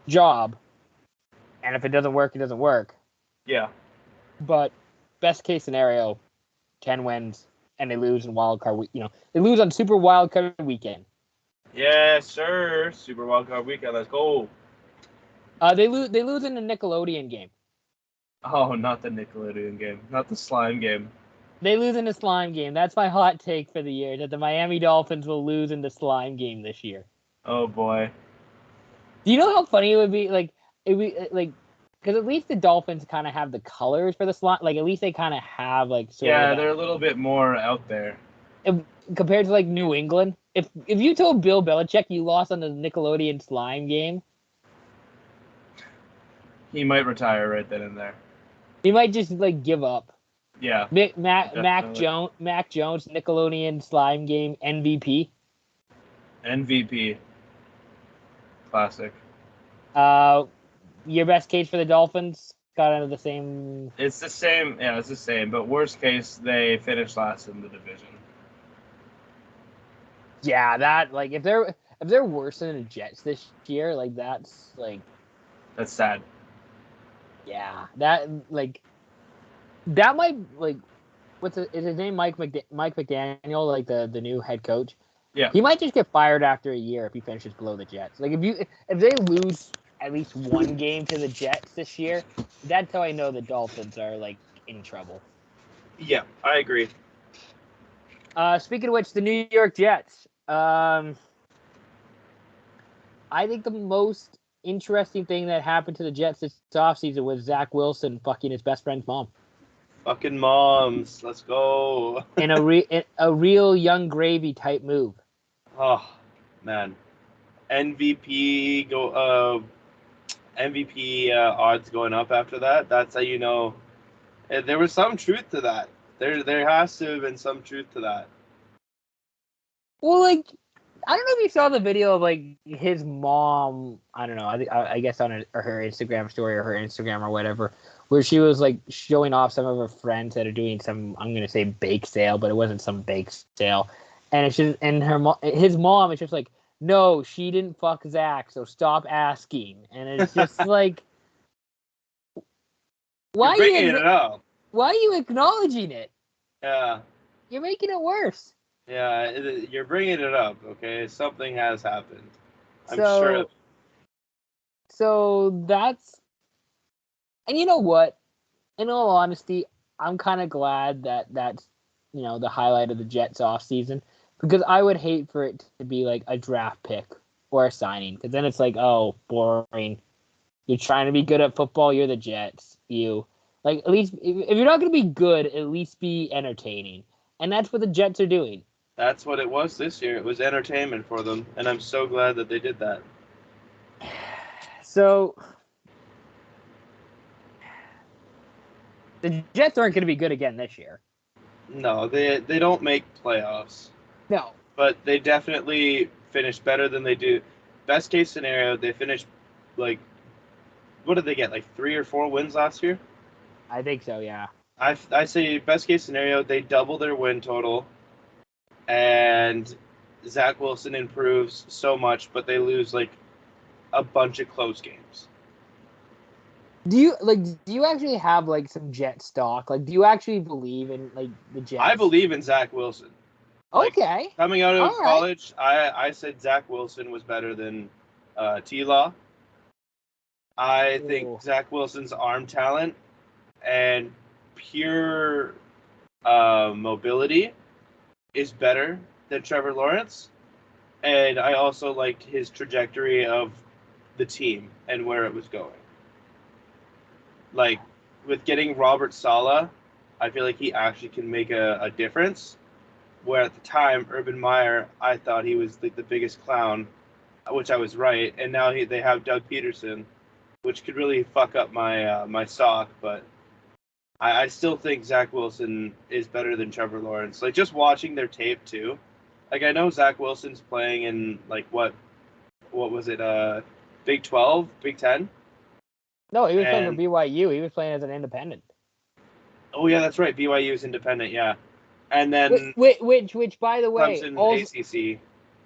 Speaker 1: job, and if it doesn't work, it doesn't work.
Speaker 2: Yeah.
Speaker 1: But best case scenario, 10 wins, and they lose in wild card. They lose on Super Wild Card Weekend.
Speaker 2: Yes, sir. Super Wild Card Weekend. Let's go.
Speaker 1: They lose in the Nickelodeon game.
Speaker 2: Oh, not the Nickelodeon game, not the slime game.
Speaker 1: They lose in the slime game. That's my hot take for the year, that the Miami Dolphins will lose in the slime game this year.
Speaker 2: Oh, boy.
Speaker 1: Do you know how funny it would be? Like, because at least the Dolphins kind of have the colors for the slot. Like at least they kind of have like sort of
Speaker 2: they're a little bit more out there.
Speaker 1: Compared to like New England. If you told Bill Belichick you lost on the Nickelodeon slime game,
Speaker 2: he might retire right then and there.
Speaker 1: he might just like give up.
Speaker 2: Yeah.
Speaker 1: Mac Jones, Nickelodeon slime game MVP.
Speaker 2: MVP. Classic.
Speaker 1: Your best case for the Dolphins got out of the same.
Speaker 2: It's the same. Yeah, it's the same. But worst case, they finish last in the division.
Speaker 1: Yeah, that like if they're worse than the Jets this year, like that's
Speaker 2: sad.
Speaker 1: Yeah, that might like is his name Mike McDaniel, like the new head coach.
Speaker 2: Yeah,
Speaker 1: he might just get fired after a year if he finishes below the Jets. Like if they lose at least one game to the Jets this year, that's how I know the Dolphins are like in trouble.
Speaker 2: Yeah, I agree.
Speaker 1: Speaking of which, the New York Jets. I think the most interesting thing that happened to the Jets this offseason was Zach Wilson fucking his best friend's mom.
Speaker 2: Fucking moms, let's go.
Speaker 1: In a real Young Gravy type move.
Speaker 2: Oh man, MVP odds going up after that. That's how you know there was some truth to that. There has to have been some truth to that.
Speaker 1: Well, like, I don't know if you saw the video of like his mom. I don't know. I guess on her Instagram story or her Instagram or whatever, where she was like showing off some of her friends that are doing some, I'm gonna say bake sale, but it wasn't some bake sale, and it's just his mom is just like, no, she didn't fuck Zach, so stop asking, and it's just like, why
Speaker 2: You're bringing it up?
Speaker 1: Why are you acknowledging it?
Speaker 2: Yeah,
Speaker 1: you're making it worse.
Speaker 2: Yeah, you're bringing it up, okay? Something has happened. I'm sure.
Speaker 1: So that's... And you know what? In all honesty, I'm kind of glad that that's, the highlight of the Jets off season, because I would hate for it to be like a draft pick or a signing, because then it's like, oh, boring. You're trying to be good at football, you're the Jets. At least, if you're not going to be good, at least be entertaining. And that's what the Jets are doing.
Speaker 2: That's what it was this year. It was entertainment for them, and I'm so glad that they did that.
Speaker 1: So, the Jets aren't going to be good again this year.
Speaker 2: No, they don't make playoffs.
Speaker 1: No.
Speaker 2: But they definitely finish better than they do. Best case scenario, they finish, what did they get, 3 or 4 wins last year?
Speaker 1: I think so, yeah.
Speaker 2: I say best case scenario, they double their win total. And Zach Wilson improves so much, but they lose a bunch of close games.
Speaker 1: Do you actually have some Jet stock? Do you actually believe in the Jets?
Speaker 2: I believe in Zach Wilson.
Speaker 1: Okay.
Speaker 2: Coming out of college, I said Zach Wilson was better than T-Law. I think Zach Wilson's arm talent and pure mobility is better than Trevor Lawrence, and I also liked his trajectory of the team and where it was going. With getting Robert Saleh, I feel like he actually can make a difference, where at the time, Urban Meyer, I thought he was the biggest clown, which I was right, and now they have Doug Peterson, which could really fuck up my stock, but I still think Zach Wilson is better than Trevor Lawrence. Just watching their tape too. I know Zach Wilson's playing in what was it? Big 12, Big 10?
Speaker 1: No, he was playing for BYU. He was playing as an independent.
Speaker 2: Oh yeah, that's right. BYU is independent. Yeah, and then
Speaker 1: which by the way,
Speaker 2: ACC.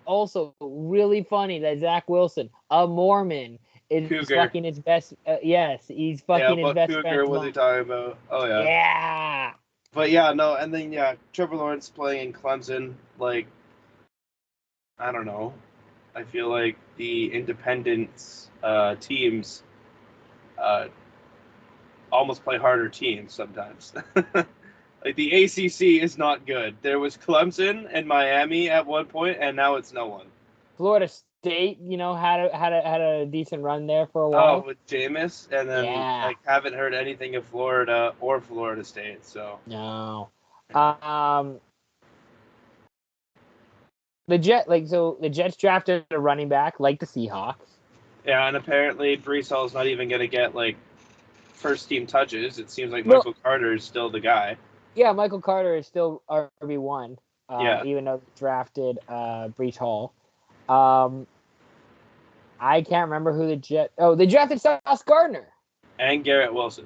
Speaker 1: Also really funny that Zach Wilson, a Mormon, is
Speaker 2: Cougar.
Speaker 1: fucking his best. Yes, he's fucking his best friend.
Speaker 2: Cougar was he talking about? Oh yeah.
Speaker 1: Yeah.
Speaker 2: But yeah, no, and then Trevor Lawrence playing in Clemson. I don't know. I feel like the independent teams almost play harder teams sometimes. The ACC is not good. There was Clemson and Miami at one point, and now it's no one.
Speaker 1: Florida State, had a decent run there for a while.
Speaker 2: Oh, with Jameis, and then
Speaker 1: Yeah.
Speaker 2: haven't heard anything of Florida or Florida State. So
Speaker 1: No. The Jets drafted a running back like the Seahawks.
Speaker 2: yeah, and apparently Brees Hall's not even gonna get first team touches. It seems like Michael Carter is still the guy.
Speaker 1: Yeah, Michael Carter is still RB1.
Speaker 2: Yeah.
Speaker 1: Even though they drafted Brees Hall. I can't remember who the Jets. Oh, they drafted Sauce Gardner
Speaker 2: And Garrett Wilson.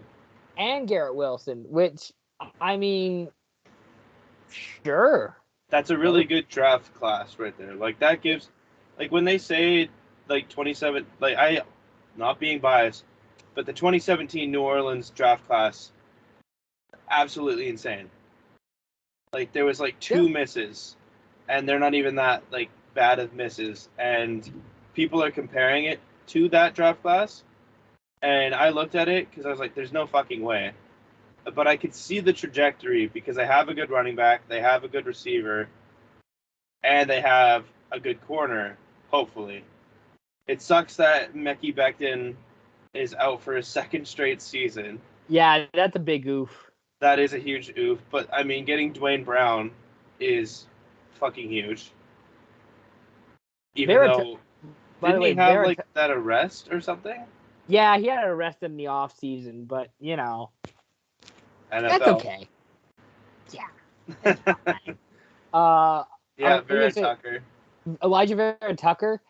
Speaker 1: Which, I mean, sure.
Speaker 2: That's a really good draft class right there. That gives, when they say 27, I, not being biased, but the 2017 New Orleans draft class, absolutely insane. There was two misses, and they're not even that bad of misses, and people are comparing it to that draft class, and I looked at it because I was like, there's no fucking way. But I could see the trajectory because they have a good running back, they have a good receiver, and they have a good corner, hopefully. It sucks that Mekhi Becton is out for a second straight season.
Speaker 1: Yeah, that's a big oof.
Speaker 2: That is a huge oof, but I mean, getting Dwayne Brown is fucking huge. Even though, didn't he have that arrest or something?
Speaker 1: Yeah, he had an arrest in the off season, but
Speaker 2: NFL.
Speaker 1: That's okay. Yeah.
Speaker 2: Yeah, Vera Tucker.
Speaker 1: Elijah Vera Tucker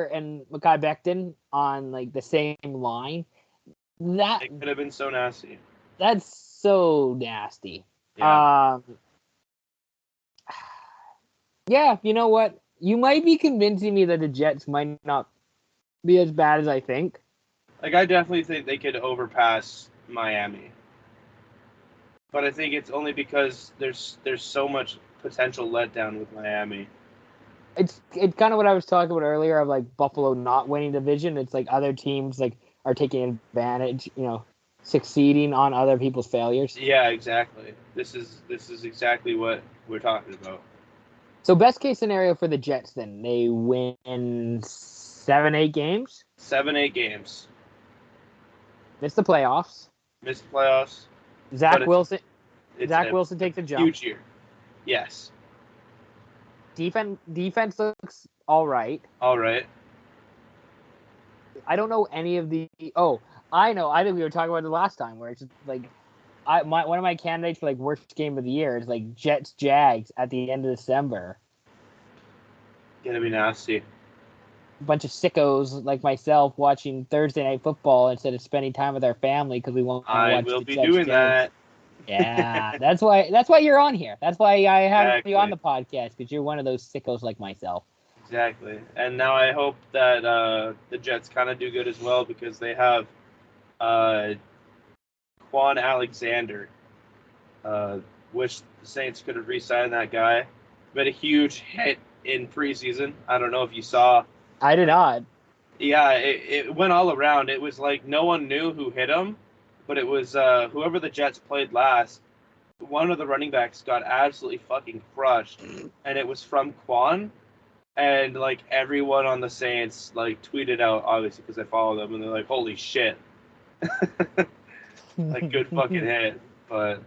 Speaker 1: and Mekhi Becton on the same line. That
Speaker 2: it could have been so nasty.
Speaker 1: That's so nasty.
Speaker 2: Yeah.
Speaker 1: Yeah, you know what? You might be convincing me that the Jets might not be as bad as I think.
Speaker 2: I definitely think they could overpass Miami. But I think it's only because there's so much potential letdown with Miami.
Speaker 1: It's kind of what I was talking about earlier of Buffalo not winning division. It's other teams are taking advantage, succeeding on other people's failures.
Speaker 2: Yeah, exactly. This is exactly what we're talking about.
Speaker 1: So best case scenario for the Jets then, they win 7-8 games?
Speaker 2: 7-8 games.
Speaker 1: Miss the playoffs.
Speaker 2: Zach
Speaker 1: Wilson takes a jump.
Speaker 2: Huge year. Yes.
Speaker 1: Defense looks all right.
Speaker 2: All right.
Speaker 1: I don't know any of the. Oh, I know. I think we were talking about it last time, where it's just one of my candidates for worst game of the year is Jets Jags at the end of December.
Speaker 2: Gonna be nasty.
Speaker 1: A bunch of sickos like myself watching Thursday Night Football instead of spending time with our family because we won't.
Speaker 2: I will be doing that.
Speaker 1: Yeah, that's why you're on here. That's why I have you on the podcast, because you're one of those sickos like myself.
Speaker 2: Exactly. And now I hope that the Jets kind of do good as well, because they have Quan Alexander. Wish the Saints could have re-signed that guy. Been a huge hit in preseason. I don't know if you saw.
Speaker 1: I did not.
Speaker 2: Yeah, it went all around. It was no one knew who hit him, but it was whoever the Jets played last. One of the running backs got absolutely fucking crushed, and it was from Quan. And everyone on the Saints tweeted out, obviously because I follow them, and they're like, "Holy shit!" Good fucking hit. But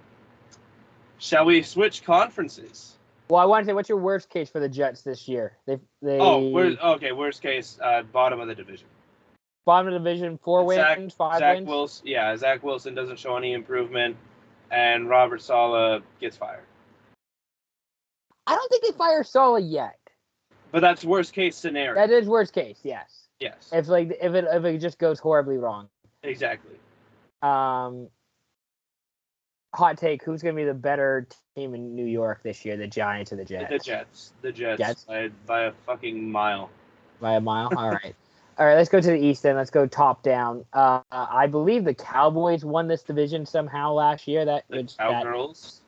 Speaker 2: shall we switch conferences?
Speaker 1: Well, I want to say, what's your worst case for the Jets this year?
Speaker 2: Worst case, bottom of the division.
Speaker 1: Bottom of the division, 4 wins, 5 wins.
Speaker 2: Zach Wilson doesn't show any improvement, and Robert Saleh gets fired.
Speaker 1: I don't think they fire Saleh yet.
Speaker 2: But that's worst case scenario.
Speaker 1: That is worst case, yes.
Speaker 2: Yes.
Speaker 1: If it just goes horribly wrong.
Speaker 2: Exactly.
Speaker 1: Hot take: who's going to be the better team in New York this year, the Giants or the Jets?
Speaker 2: The Jets. By a fucking mile.
Speaker 1: By a mile? All right. All right, let's go to the East then. Let's go top down. I believe the Cowboys won this division somehow last year.
Speaker 2: Cowgirls?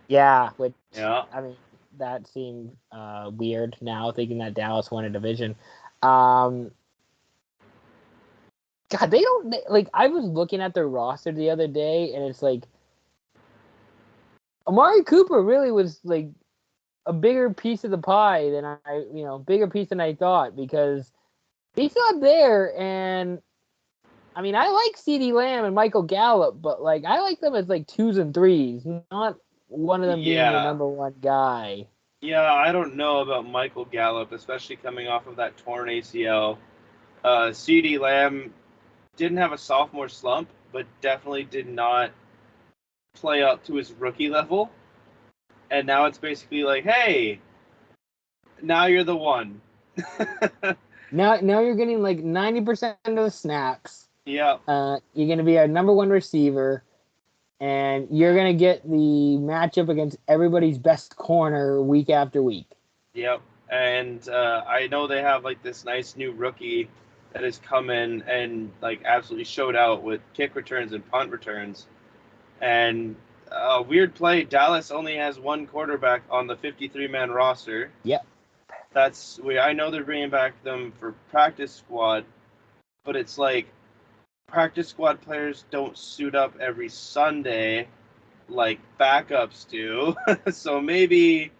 Speaker 1: Yeah.
Speaker 2: Yeah.
Speaker 1: I mean, that seemed weird now, thinking that Dallas won a division. God, they don't... I was looking at their roster the other day, and it's Amari Cooper really was a bigger piece of the pie than bigger piece than I thought, because he's not there. And I mean, I like CeeDee Lamb and Michael Gallup, but like I like them as like 2s and 3s, not one of them being your number one guy.
Speaker 2: Yeah, I don't know about Michael Gallup, especially coming off of that torn ACL. CeeDee Lamb didn't have a sophomore slump, but definitely did not play up to his rookie level. And now it's basically like, hey, now you're the one.
Speaker 1: Now you're getting like 90% of the snaps.
Speaker 2: Yeah.
Speaker 1: You're going to be our number one receiver, and you're going to get the matchup against everybody's best corner week after week.
Speaker 2: Yep. And I know they have like this nice new rookie that has come in and like absolutely showed out with kick returns and punt returns. And weird play, Dallas only has one quarterback on the 53-man roster.
Speaker 1: Yep.
Speaker 2: I know they're bringing back them for practice squad, but it's like practice squad players don't suit up every Sunday like backups do. So maybe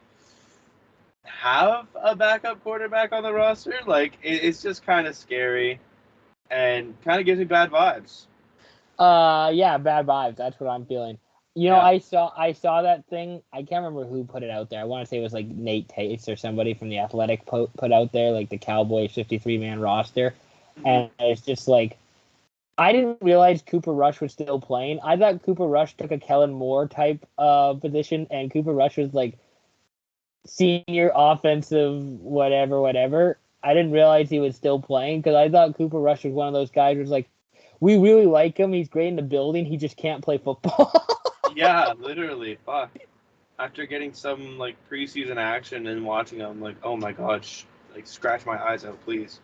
Speaker 2: have a backup quarterback on the roster. Like it's just kind of scary and kind of gives me bad vibes.
Speaker 1: Yeah, bad vibes. That's what I'm feeling.
Speaker 2: Yeah.
Speaker 1: I saw that thing. I can't remember who put it out there. I want to say it was like Nate Tates or somebody from The Athletic put out there, like the Cowboys 53-man roster. Mm-hmm. And it's just like, I didn't realize Cooper Rush was still playing. I thought Cooper Rush took a Kellen Moore type position, and Cooper Rush was like senior offensive whatever. I didn't realize he was still playing, because I thought Cooper Rush was one of those guys who was like, we really like him. He's great in the building. He just can't play football.
Speaker 2: Yeah, literally. Fuck. After getting some like preseason action and watching him, like, oh my gosh, like scratch my eyes out, please.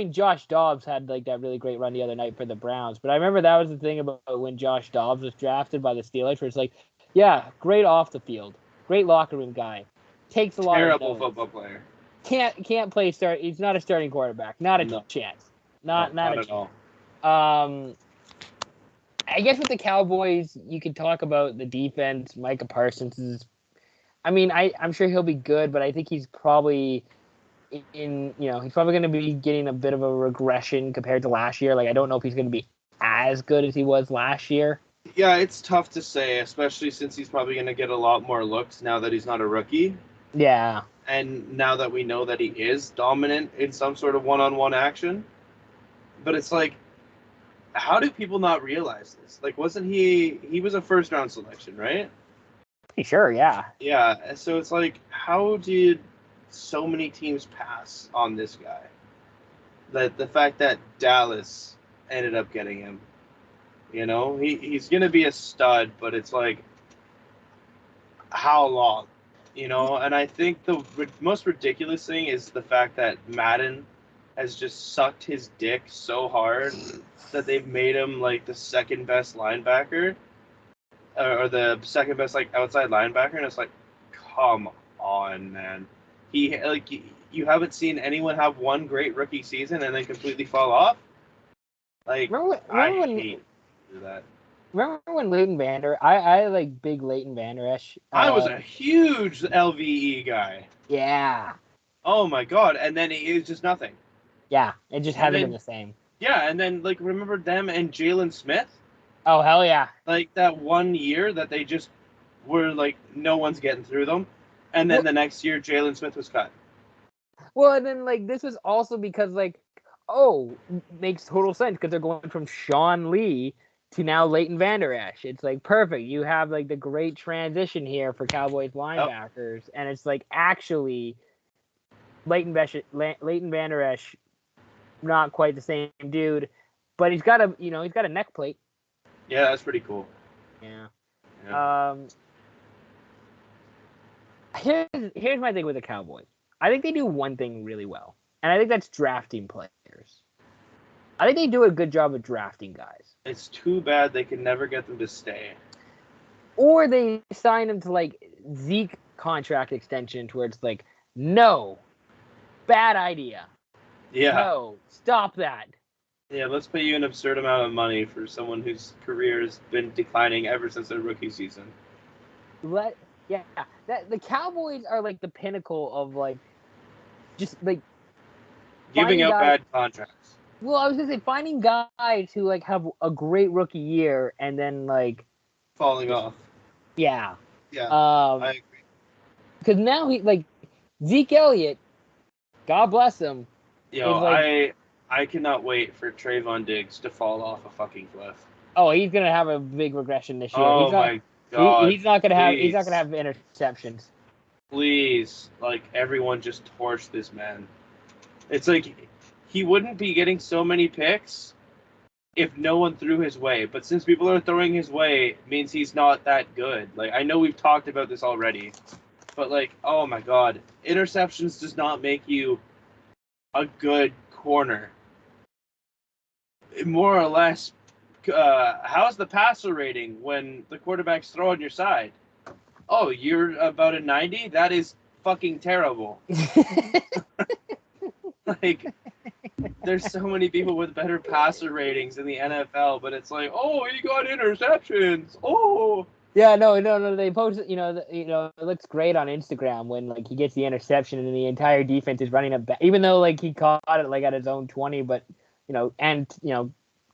Speaker 1: Josh Dobbs had like that really great run the other night for the Browns, but I remember that was the thing about when Josh Dobbs was drafted by the Steelers, where it's like, yeah, great off the field, great locker room guy, takes a lot.
Speaker 2: Terrible football player.
Speaker 1: Can't play start. He's not a starting quarterback. Not a chance. Not at all. I guess with the Cowboys, you could talk about the defense. Micah Parsons is. I mean, I'm sure he'll be good, but I think he's probably he's probably going to be getting a bit of a regression compared to last year. Like, I don't know if he's going to be as good as he was last year.
Speaker 2: Yeah, it's tough to say, especially since he's probably going to get a lot more looks now that he's not a rookie.
Speaker 1: Yeah.
Speaker 2: And now that we know that he is dominant in some sort of one-on-one action. But it's like, how do people not realize this? Like, wasn't he was a first-round selection, right?
Speaker 1: Pretty sure, yeah.
Speaker 2: Yeah, so it's like, how did so many teams pass on this guy? The fact that Dallas ended up getting him. You know, he's going to be a stud, but it's like, how long? You know, and I think the most ridiculous thing is the fact that Madden has just sucked his dick so hard that they've made him like the second best linebacker or the second best like outside linebacker, and it's like, come on, man. He like you haven't seen anyone have one great rookie season and then completely fall off. Like, I hate that.
Speaker 1: Remember when Leighton Vander? I like big Leighton Vander Esch.
Speaker 2: I was a huge LVE guy.
Speaker 1: Yeah.
Speaker 2: Oh my god! And then it was just nothing.
Speaker 1: Yeah, it just hasn't been the same.
Speaker 2: Yeah, and then like remember them and Jalen Smith?
Speaker 1: Oh hell yeah!
Speaker 2: Like that 1 year that they just were like no one's getting through them, and then the next year Jalen Smith was cut.
Speaker 1: Well, and then like this was also because like makes total sense because they're going from Sean Lee to now Leighton Vander Esch. It's like perfect. You have like the great transition here for Cowboys linebackers, and it's like actually Leighton Vander Esch, not quite the same dude, but he's got a neck plate.
Speaker 2: Yeah, that's pretty cool.
Speaker 1: Yeah. Here's my thing with the Cowboys. I think they do one thing really well, and I think that's drafting players. I think they do a good job of drafting guys.
Speaker 2: It's too bad they can never get them to stay.
Speaker 1: Or they sign them to like Zeke contract extension to where it's like, no, bad idea.
Speaker 2: Yeah.
Speaker 1: No, stop that.
Speaker 2: Yeah, let's pay you an absurd amount of money for someone whose career has been declining ever since their rookie season.
Speaker 1: Yeah, that the Cowboys are like the pinnacle of like just like
Speaker 2: Giving
Speaker 1: finding
Speaker 2: out
Speaker 1: guys.
Speaker 2: bad contracts.
Speaker 1: Well, I was gonna say finding guys who like have a great rookie year and then like
Speaker 2: Falling off.
Speaker 1: yeah.
Speaker 2: Yeah,
Speaker 1: I
Speaker 2: agree.
Speaker 1: Because now he like Zeke Elliott, God bless him.
Speaker 2: Yo,
Speaker 1: Is like
Speaker 2: I cannot wait for Trayvon Diggs to fall off a fucking cliff.
Speaker 1: oh, he's gonna have a big regression this year.
Speaker 2: Oh my God!
Speaker 1: He's not gonna have
Speaker 2: Please,
Speaker 1: interceptions.
Speaker 2: please, like everyone, just torch this man. It's like he wouldn't be getting so many picks if no one threw his way. But since people are throwing his way, it means he's not that good. Like I know we've talked about this already, but like, oh my God, interceptions does not make you a good corner. More or less, how's the passer rating when the quarterback's throwing your side? Oh, you're about a 90? That is fucking terrible. Like, there's so many people with better passer ratings in the NFL, but it's like, oh, he got interceptions. Oh.
Speaker 1: Yeah, no. They post, it looks great on Instagram when like he gets the interception and the entire defense is running it back, even though like he caught it like at his own 20, but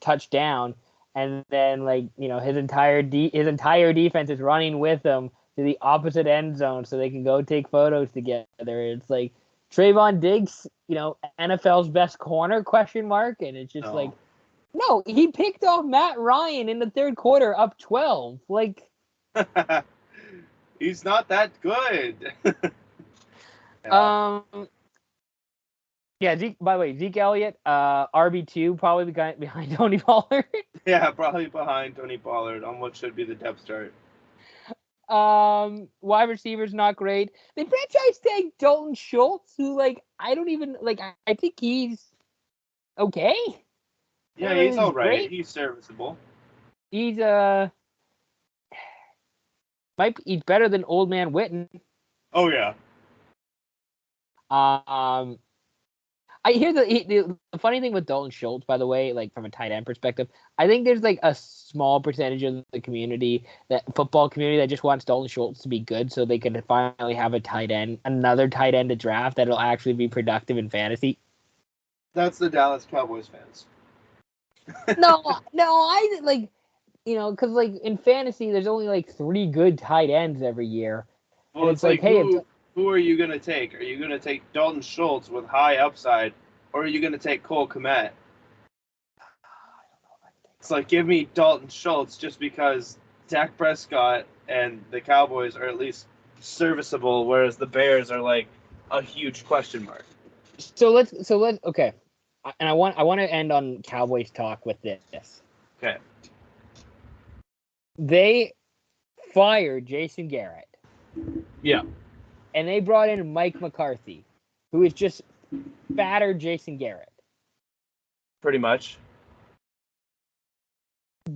Speaker 1: touchdown, and then like his entire defense is running with him to the opposite end zone so they can go take photos together. It's like Trayvon Diggs, NFL's best corner ? And it's just like, no, he picked off Matt Ryan in the third quarter up 12, like.
Speaker 2: He's not that good.
Speaker 1: Yeah. By the way, Zeke Elliott, RB2, probably behind Tony Pollard.
Speaker 2: Yeah, probably behind Tony Pollard on what should be the depth chart.
Speaker 1: Wide receivers not great. They franchise tag Dalton Schultz, who like I don't even like. I think he's okay.
Speaker 2: Yeah, he's all right.
Speaker 1: Great.
Speaker 2: He's serviceable.
Speaker 1: He's he's better than Old Man Witten.
Speaker 2: Oh yeah.
Speaker 1: I hear the funny thing with Dalton Schultz, by the way, like from a tight end perspective, I think there's like a small percentage of the football community that just wants Dalton Schultz to be good so they can finally have another tight end to draft that'll actually be productive in fantasy.
Speaker 2: That's the Dallas Cowboys fans.
Speaker 1: No, I like, because like in fantasy, there's only like 3 good tight ends every year.
Speaker 2: Well,
Speaker 1: and
Speaker 2: it's like, hey, who are you going to take? Are you going to take Dalton Schultz with high upside, or are you going to take Cole Kmet? It's like, give me Dalton Schultz just because Dak Prescott and the Cowboys are at least serviceable, whereas the Bears are like a huge question mark.
Speaker 1: So let's okay. And I want to end on Cowboys talk with this.
Speaker 2: Okay.
Speaker 1: They fired Jason Garrett.
Speaker 2: Yeah.
Speaker 1: And they brought in Mike McCarthy, who is just fatter Jason Garrett.
Speaker 2: Pretty much.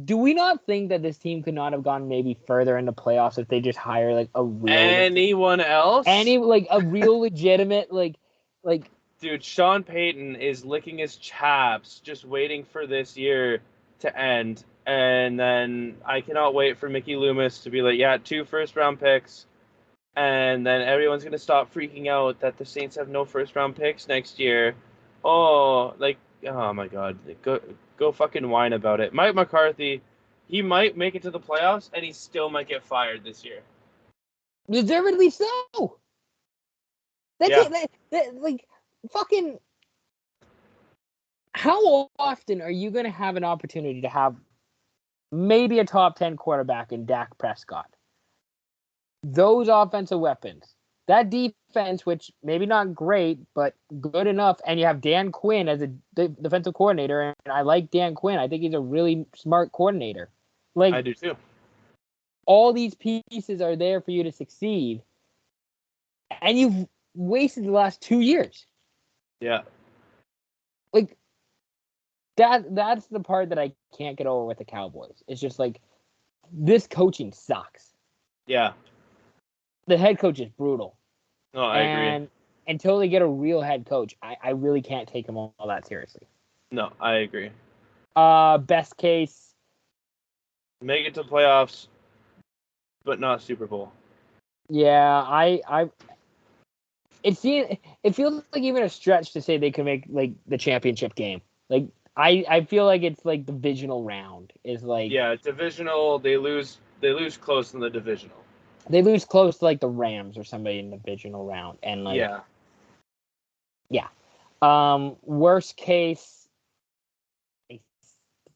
Speaker 1: Do we not think that this team could not have gone maybe further into playoffs if they just hire like a real
Speaker 2: anyone else?
Speaker 1: A real legitimate like
Speaker 2: dude, Sean Payton is licking his chops just waiting for this year to end. And then I cannot wait for Mickey Loomis to be like, yeah, 2 first-round picks. And then everyone's going to stop freaking out that the Saints have no first-round picks next year. Oh, like, oh my God. Go fucking whine about it. Mike McCarthy, he might make it to the playoffs, and he still might get fired this year.
Speaker 1: Deservedly so. Like, fucking... How often are you going to have an opportunity to have maybe a top 10 quarterback in Dak Prescott? Those offensive weapons, that defense, which maybe not great, but good enough, and you have Dan Quinn as a defensive coordinator, and I like Dan Quinn. I think he's a really smart coordinator. Like,
Speaker 2: I do too.
Speaker 1: All these pieces are there for you to succeed, and you've wasted the last 2 years.
Speaker 2: Yeah.
Speaker 1: Like, that's the part that I can't get over with the Cowboys. It's just like, this coaching sucks.
Speaker 2: Yeah.
Speaker 1: The head coach is brutal.
Speaker 2: No, I agree.
Speaker 1: Until they get a real head coach, I really can't take them all that seriously.
Speaker 2: No, I agree.
Speaker 1: Best case,
Speaker 2: make it to playoffs, but not Super Bowl.
Speaker 1: Yeah, it feels like even a stretch to say they could make like the championship game. Like I feel like it's like the divisional round is like
Speaker 2: Yeah, divisional. They lose close in the divisional.
Speaker 1: they lose close to like the Rams or somebody in the divisional round, and like yeah. Worst case, they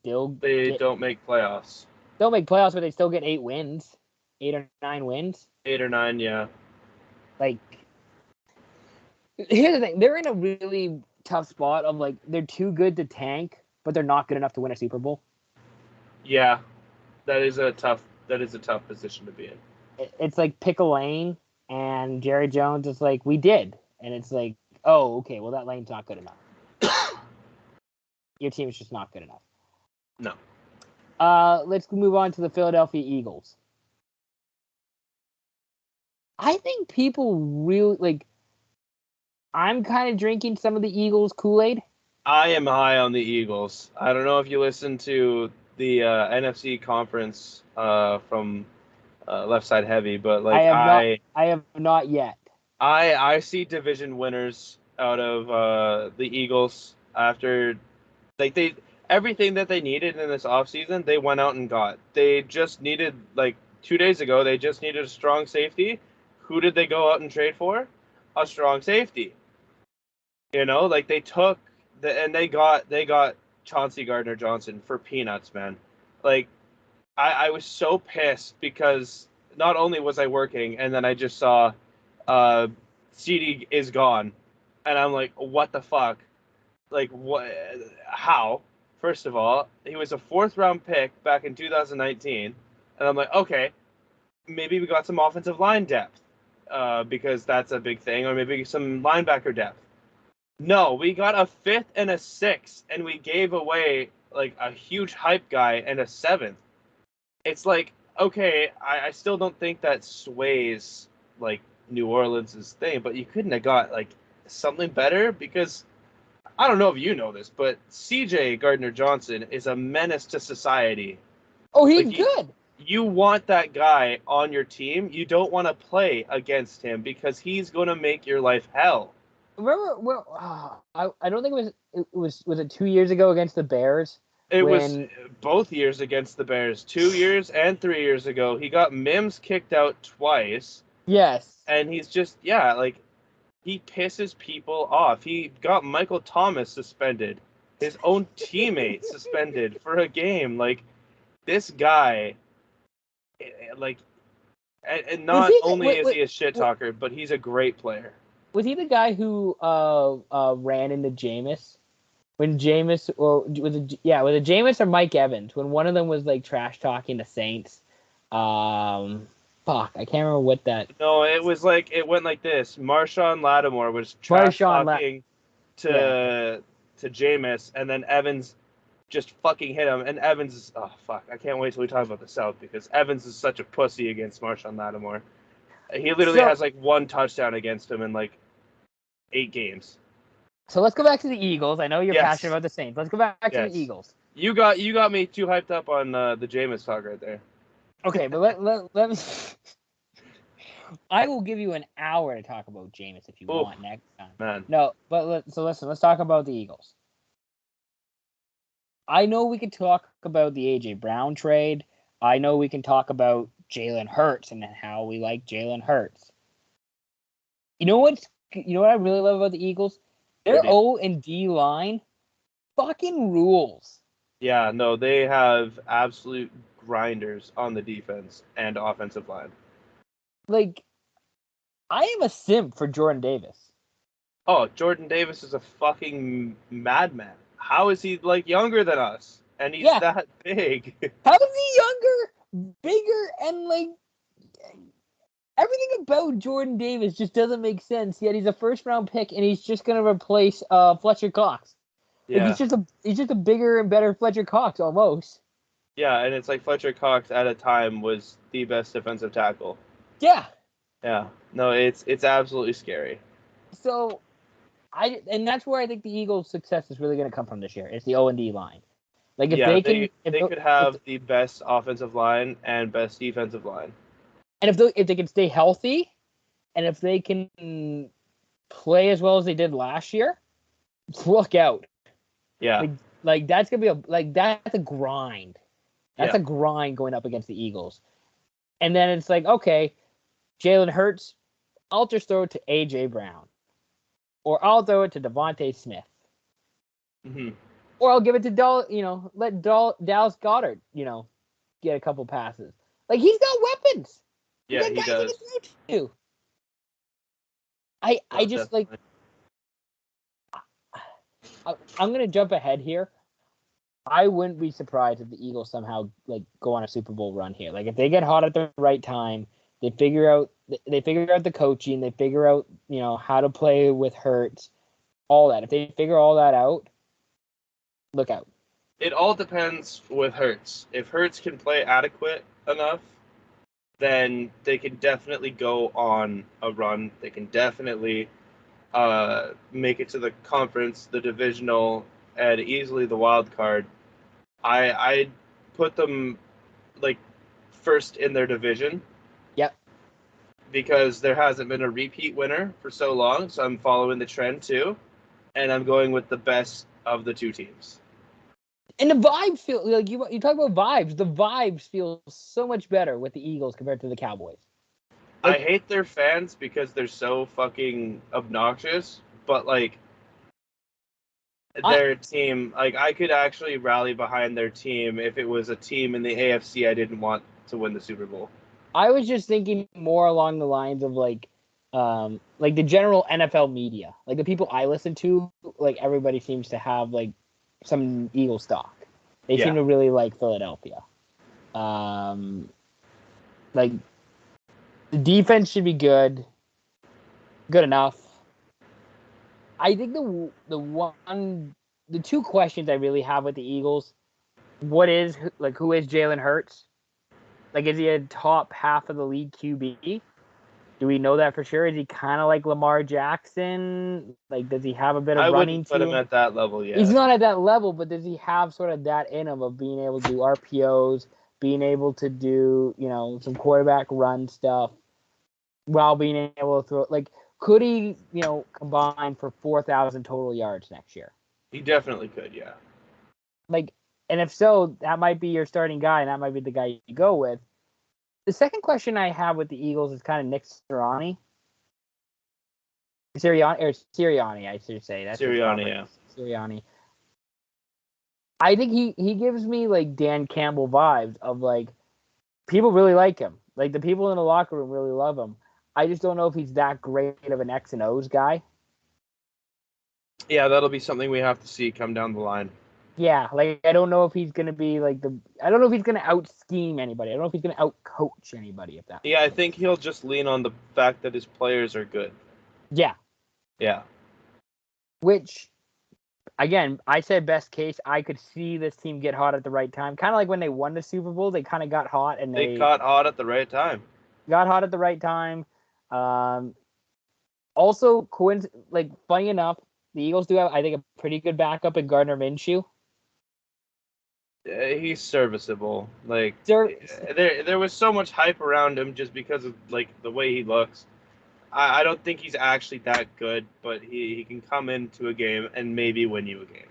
Speaker 1: still
Speaker 2: They don't make playoffs.
Speaker 1: they'll make playoffs, but they still get 8 or 9 wins.
Speaker 2: 8 or 9, yeah.
Speaker 1: Like, here's the thing: they're in a really tough spot of like they're too good to tank, but they're not good enough to win a Super Bowl.
Speaker 2: Yeah, that is a tough position to be in.
Speaker 1: It's like pick a lane, and Jerry Jones is like, we did, and it's like, oh, okay, well that lane's not good enough. Your team is just not good enough.
Speaker 2: No.
Speaker 1: Let's move on to the Philadelphia Eagles. I think people really like. I'm kind of drinking some of the Eagles Kool-Aid.
Speaker 2: I am high on the Eagles. I don't know if you listened to the NFC conference from Left Side Heavy, but like
Speaker 1: I have not yet.
Speaker 2: I see division winners out of the Eagles after like they everything that they needed in this offseason, they went out and got. They just needed like 2 days ago, they just needed a strong safety. Who did they go out and trade for? A strong safety. You know, like they took they got Chauncey Gardner-Johnson for peanuts, man. Like I was so pissed because not only was I working and then I just saw CD is gone and I'm like, what the fuck? Like what? How? First of all, he was a 4th-round pick back in 2019, and I'm like, okay, maybe we got some offensive line depth because that's a big thing, or maybe some linebacker depth. No, we got a 5th and a 6th, and we gave away like a huge hype guy and a 7th. It's like, okay, I still don't think that sways like New Orleans' thing, but you couldn't have got like something better because I don't know if you know this, but CJ Gardner-Johnson is a menace to society.
Speaker 1: Oh, he's
Speaker 2: Like
Speaker 1: good.
Speaker 2: you want that guy on your team. You don't want to play against him because he's going to make your life hell.
Speaker 1: Remember, I don't think was it 2 years ago against the Bears?
Speaker 2: It was both years against the Bears, 2 years and 3 years ago. He got Mims kicked out twice.
Speaker 1: Yes.
Speaker 2: And he's just, yeah, like, he pisses people off. He got Michael Thomas suspended, his own teammate suspended for a game. Like, this guy, like, and not only is he a shit talker, but he's a great player.
Speaker 1: Was he the guy who ran into Jameis? When Jameis, or was it Jameis or Mike Evans? When one of them was like trash talking the Saints. Fuck, I can't remember what that.
Speaker 2: No, it was like it went like this. Marshawn Lattimore was trash talking to Jameis, and then Evans just fucking hit him. And Evans is I can't wait till we talk about the South because Evans is such a pussy against Marshawn Lattimore. He literally has like 1 touchdown against him in like 8 games.
Speaker 1: So let's go back to the Eagles. I know you're passionate about the Saints. Let's go back to the Eagles.
Speaker 2: You got me too hyped up on the Jameis talk right there.
Speaker 1: Okay, but let me. I will give you an hour to talk about Jameis if you want next time.
Speaker 2: Man.
Speaker 1: No, but listen. Let's talk about the Eagles. I know we can talk about the AJ Brown trade. I know we can talk about Jalen Hurts and how we like Jalen Hurts. You know what I really love about the Eagles? Their O and D line fucking rules.
Speaker 2: Yeah, no, they have absolute grinders on the defense and offensive line.
Speaker 1: Like, I am a simp for Jordan Davis.
Speaker 2: Oh, Jordan Davis is a fucking madman. How is he like younger than us? And he's that big.
Speaker 1: How is he younger, bigger, and like everything about Jordan Davis just doesn't make sense. Yet he's a 1st-round pick, and he's just gonna replace Fletcher Cox. Yeah. Like he's just a bigger and better Fletcher Cox almost.
Speaker 2: Yeah, and it's like Fletcher Cox at a time was the best defensive tackle.
Speaker 1: Yeah.
Speaker 2: Yeah. No, it's absolutely scary.
Speaker 1: So, and that's where I think the Eagles' success is really going to come from this year. It's the O&D line. Like if they could have
Speaker 2: the best offensive line and best defensive line.
Speaker 1: And if they can stay healthy, and if they can play as well as they did last year, look out.
Speaker 2: Yeah.
Speaker 1: Like that's gonna be that's a grind. That's
Speaker 2: Yeah.
Speaker 1: a grind going up against the Eagles. And then it's like, okay, Jalen Hurts, I'll just throw it to AJ Brown, or I'll throw it to Devontae Smith, or I'll give it to let Dallas Goedert, get a couple passes. Like he's got weapons.
Speaker 2: Yeah, he does.
Speaker 1: To. I just definitely. I'm gonna jump ahead here. I wouldn't be surprised if the Eagles somehow go on a Super Bowl run here. Like if they get hot at the right time, they figure out the coaching, they figure out how to play with Hurts, all that. If they figure all that out, look out.
Speaker 2: It all depends with Hurts. If Hurts can play adequate enough, then they can definitely go on a run. They can definitely make it to the conference, the divisional, and easily the wild card. I put them first in their division.
Speaker 1: Yep.
Speaker 2: Because there hasn't been a repeat winner for so long, so I'm following the trend too, and I'm going with the best of the two teams.
Speaker 1: And the vibes feel like you talk about vibes. The vibes feel so much better with the Eagles compared to the Cowboys.
Speaker 2: I hate their fans because they're so fucking obnoxious, but their team, I could actually rally behind their team if it was a team in the AFC I didn't want to win the Super Bowl.
Speaker 1: I was just thinking more along the lines of the general NFL media, like the people I listen to, everybody seems to have some Eagle stock. They seem to really like Philadelphia. The defense should be good enough. I think the two questions I really have with the Eagles, who is Jalen Hurts? Is he a top half of the league QB? Do we know that for sure? Is he kind of like Lamar Jackson? Does he have a bit of running? I wouldn't
Speaker 2: put him at that level yet.
Speaker 1: He's not at that level, but does he have sort of that in him of being able to do RPOs, being able to do, some quarterback run stuff while being able to throw? Could he, combine for 4,000 total yards next year?
Speaker 2: He definitely could, yeah.
Speaker 1: And if so, that might be your starting guy, and that might be the guy you go with. The second question I have with the Eagles is kind of Nick Sirianni. Sirianni, I should say. That's
Speaker 2: Sirianni, yeah.
Speaker 1: Sirianni. I think he gives me Dan Campbell vibes of people really like him. The people in the locker room really love him. I just don't know if he's that great of an X and O's guy.
Speaker 2: Yeah, that'll be something we have to see come down the line.
Speaker 1: Yeah, I don't know if he's gonna be I don't know if he's gonna out scheme anybody. I don't know if he's gonna out coach anybody. If that.
Speaker 2: Yeah, I think he'll just lean on the fact that his players are good.
Speaker 1: Yeah.
Speaker 2: Yeah.
Speaker 1: Which, again, I said best case. I could see this team get hot at the right time. Kind of like when they won the Super Bowl, they kind of got hot and
Speaker 2: they got hot at the right time.
Speaker 1: Got hot at the right time. Also, funny enough, the Eagles do have, I think, a pretty good backup in Gardner Minshew.
Speaker 2: He's serviceable. There was so much hype around him just because of the way he looks. I don't think he's actually that good, but he can come into a game and maybe win you a game.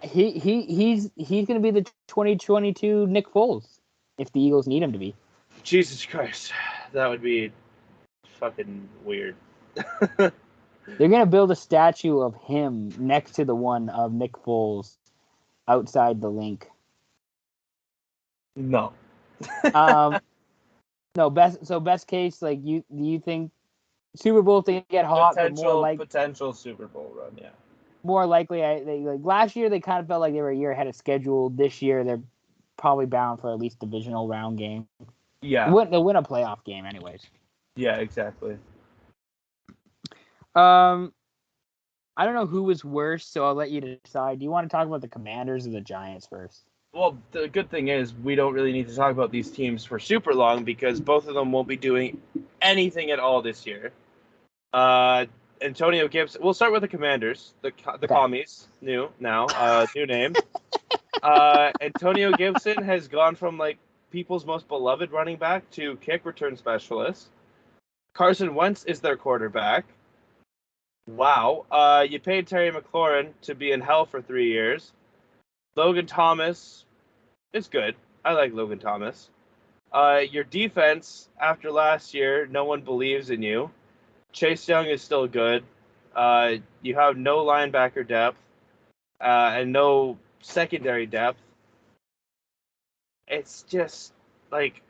Speaker 1: He's going to be the 2022 Nick Foles if the Eagles need him to be.
Speaker 2: Jesus Christ, that would be fucking weird.
Speaker 1: They're going to build a statue of him next to the one of Nick Foles outside the link.
Speaker 2: No.
Speaker 1: No, best case, do you think Super Bowl if they get hot,
Speaker 2: potential Super Bowl run, yeah.
Speaker 1: More likely, last year they kind of felt like they were a year ahead of schedule. This year they're probably bound for at least divisional round game.
Speaker 2: Yeah,
Speaker 1: they'll win a playoff game anyways.
Speaker 2: Yeah, exactly.
Speaker 1: I don't know who was worse, so I'll let you decide. Do you want to talk about the Commanders or the Giants first?
Speaker 2: Well, the good thing is we don't really need to talk about these teams for super long because both of them won't be doing anything at all this year. Antonio Gibson. We'll start with the Commanders, the Commies. New name. Antonio Gibson has gone from people's most beloved running back to kick return specialist. Carson Wentz is their quarterback. Wow. You paid Terry McLaurin to be in hell for 3 years. Logan Thomas is good. I like Logan Thomas. Your defense, after last year, no one believes in you. Chase Young is still good. You have no linebacker depth and no secondary depth. It's just like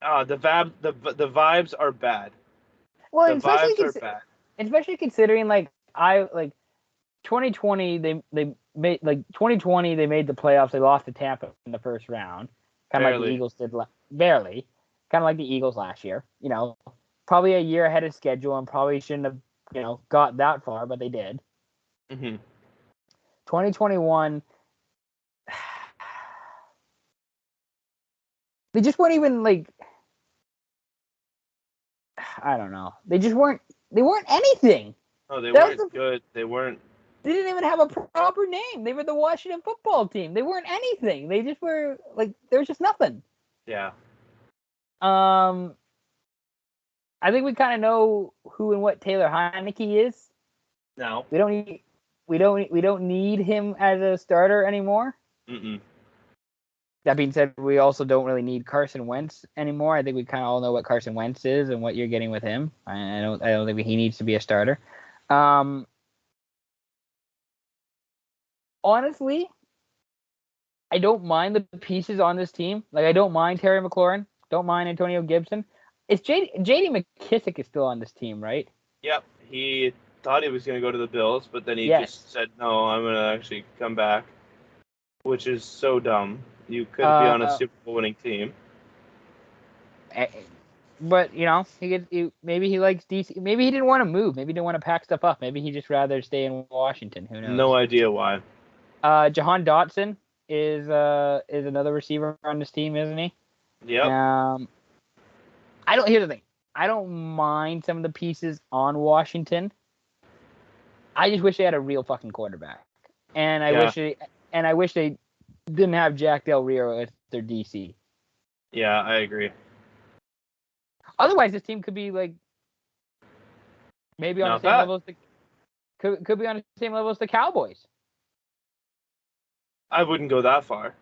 Speaker 2: the vibes are bad.
Speaker 1: Well,
Speaker 2: The vibes are bad.
Speaker 1: Especially considering 2020 they made 2020 they made the playoffs. They lost to Tampa in the first round, kind of like the Eagles did barely, kind of like the Eagles last year. Probably a year ahead of schedule and probably shouldn't have got that far, but they did. 2021, they just weren't even I don't know. They just weren't. They weren't anything.
Speaker 2: Oh, they weren't good. They weren't.
Speaker 1: They didn't even have a proper name. They were the Washington football team. They weren't anything. They just were there was just nothing.
Speaker 2: Yeah.
Speaker 1: I think we kind of know who and what Taylor Heineke is.
Speaker 2: No.
Speaker 1: We don't need him as a starter anymore. That being said, we also don't really need Carson Wentz anymore. I think we kind of all know what Carson Wentz is and what you're getting with him. I don't think he needs to be a starter. Honestly, I don't mind the pieces on this team. I don't mind Terry McLaurin. Don't mind Antonio Gibson. It's J.D. McKissick is still on this team, right?
Speaker 2: Yep. He thought he was going to go to the Bills, but then he just said, no, I'm going to actually come back, which is so dumb. You could be on a Super Bowl winning team.
Speaker 1: But, maybe he likes DC. Maybe he didn't want to move. Maybe he didn't want to pack stuff up. Maybe he'd just rather stay in Washington. Who knows?
Speaker 2: No idea why.
Speaker 1: Jahan Dotson is another receiver on this team, isn't he?
Speaker 2: Yep.
Speaker 1: Here's the thing. I don't mind some of the pieces on Washington. I just wish they had a real fucking quarterback. And I wish they didn't have Jack Del Rio as their DC.
Speaker 2: Yeah, I agree.
Speaker 1: Otherwise, this team could be maybe on the same level as could be on the same level as the Cowboys.
Speaker 2: I wouldn't go that far.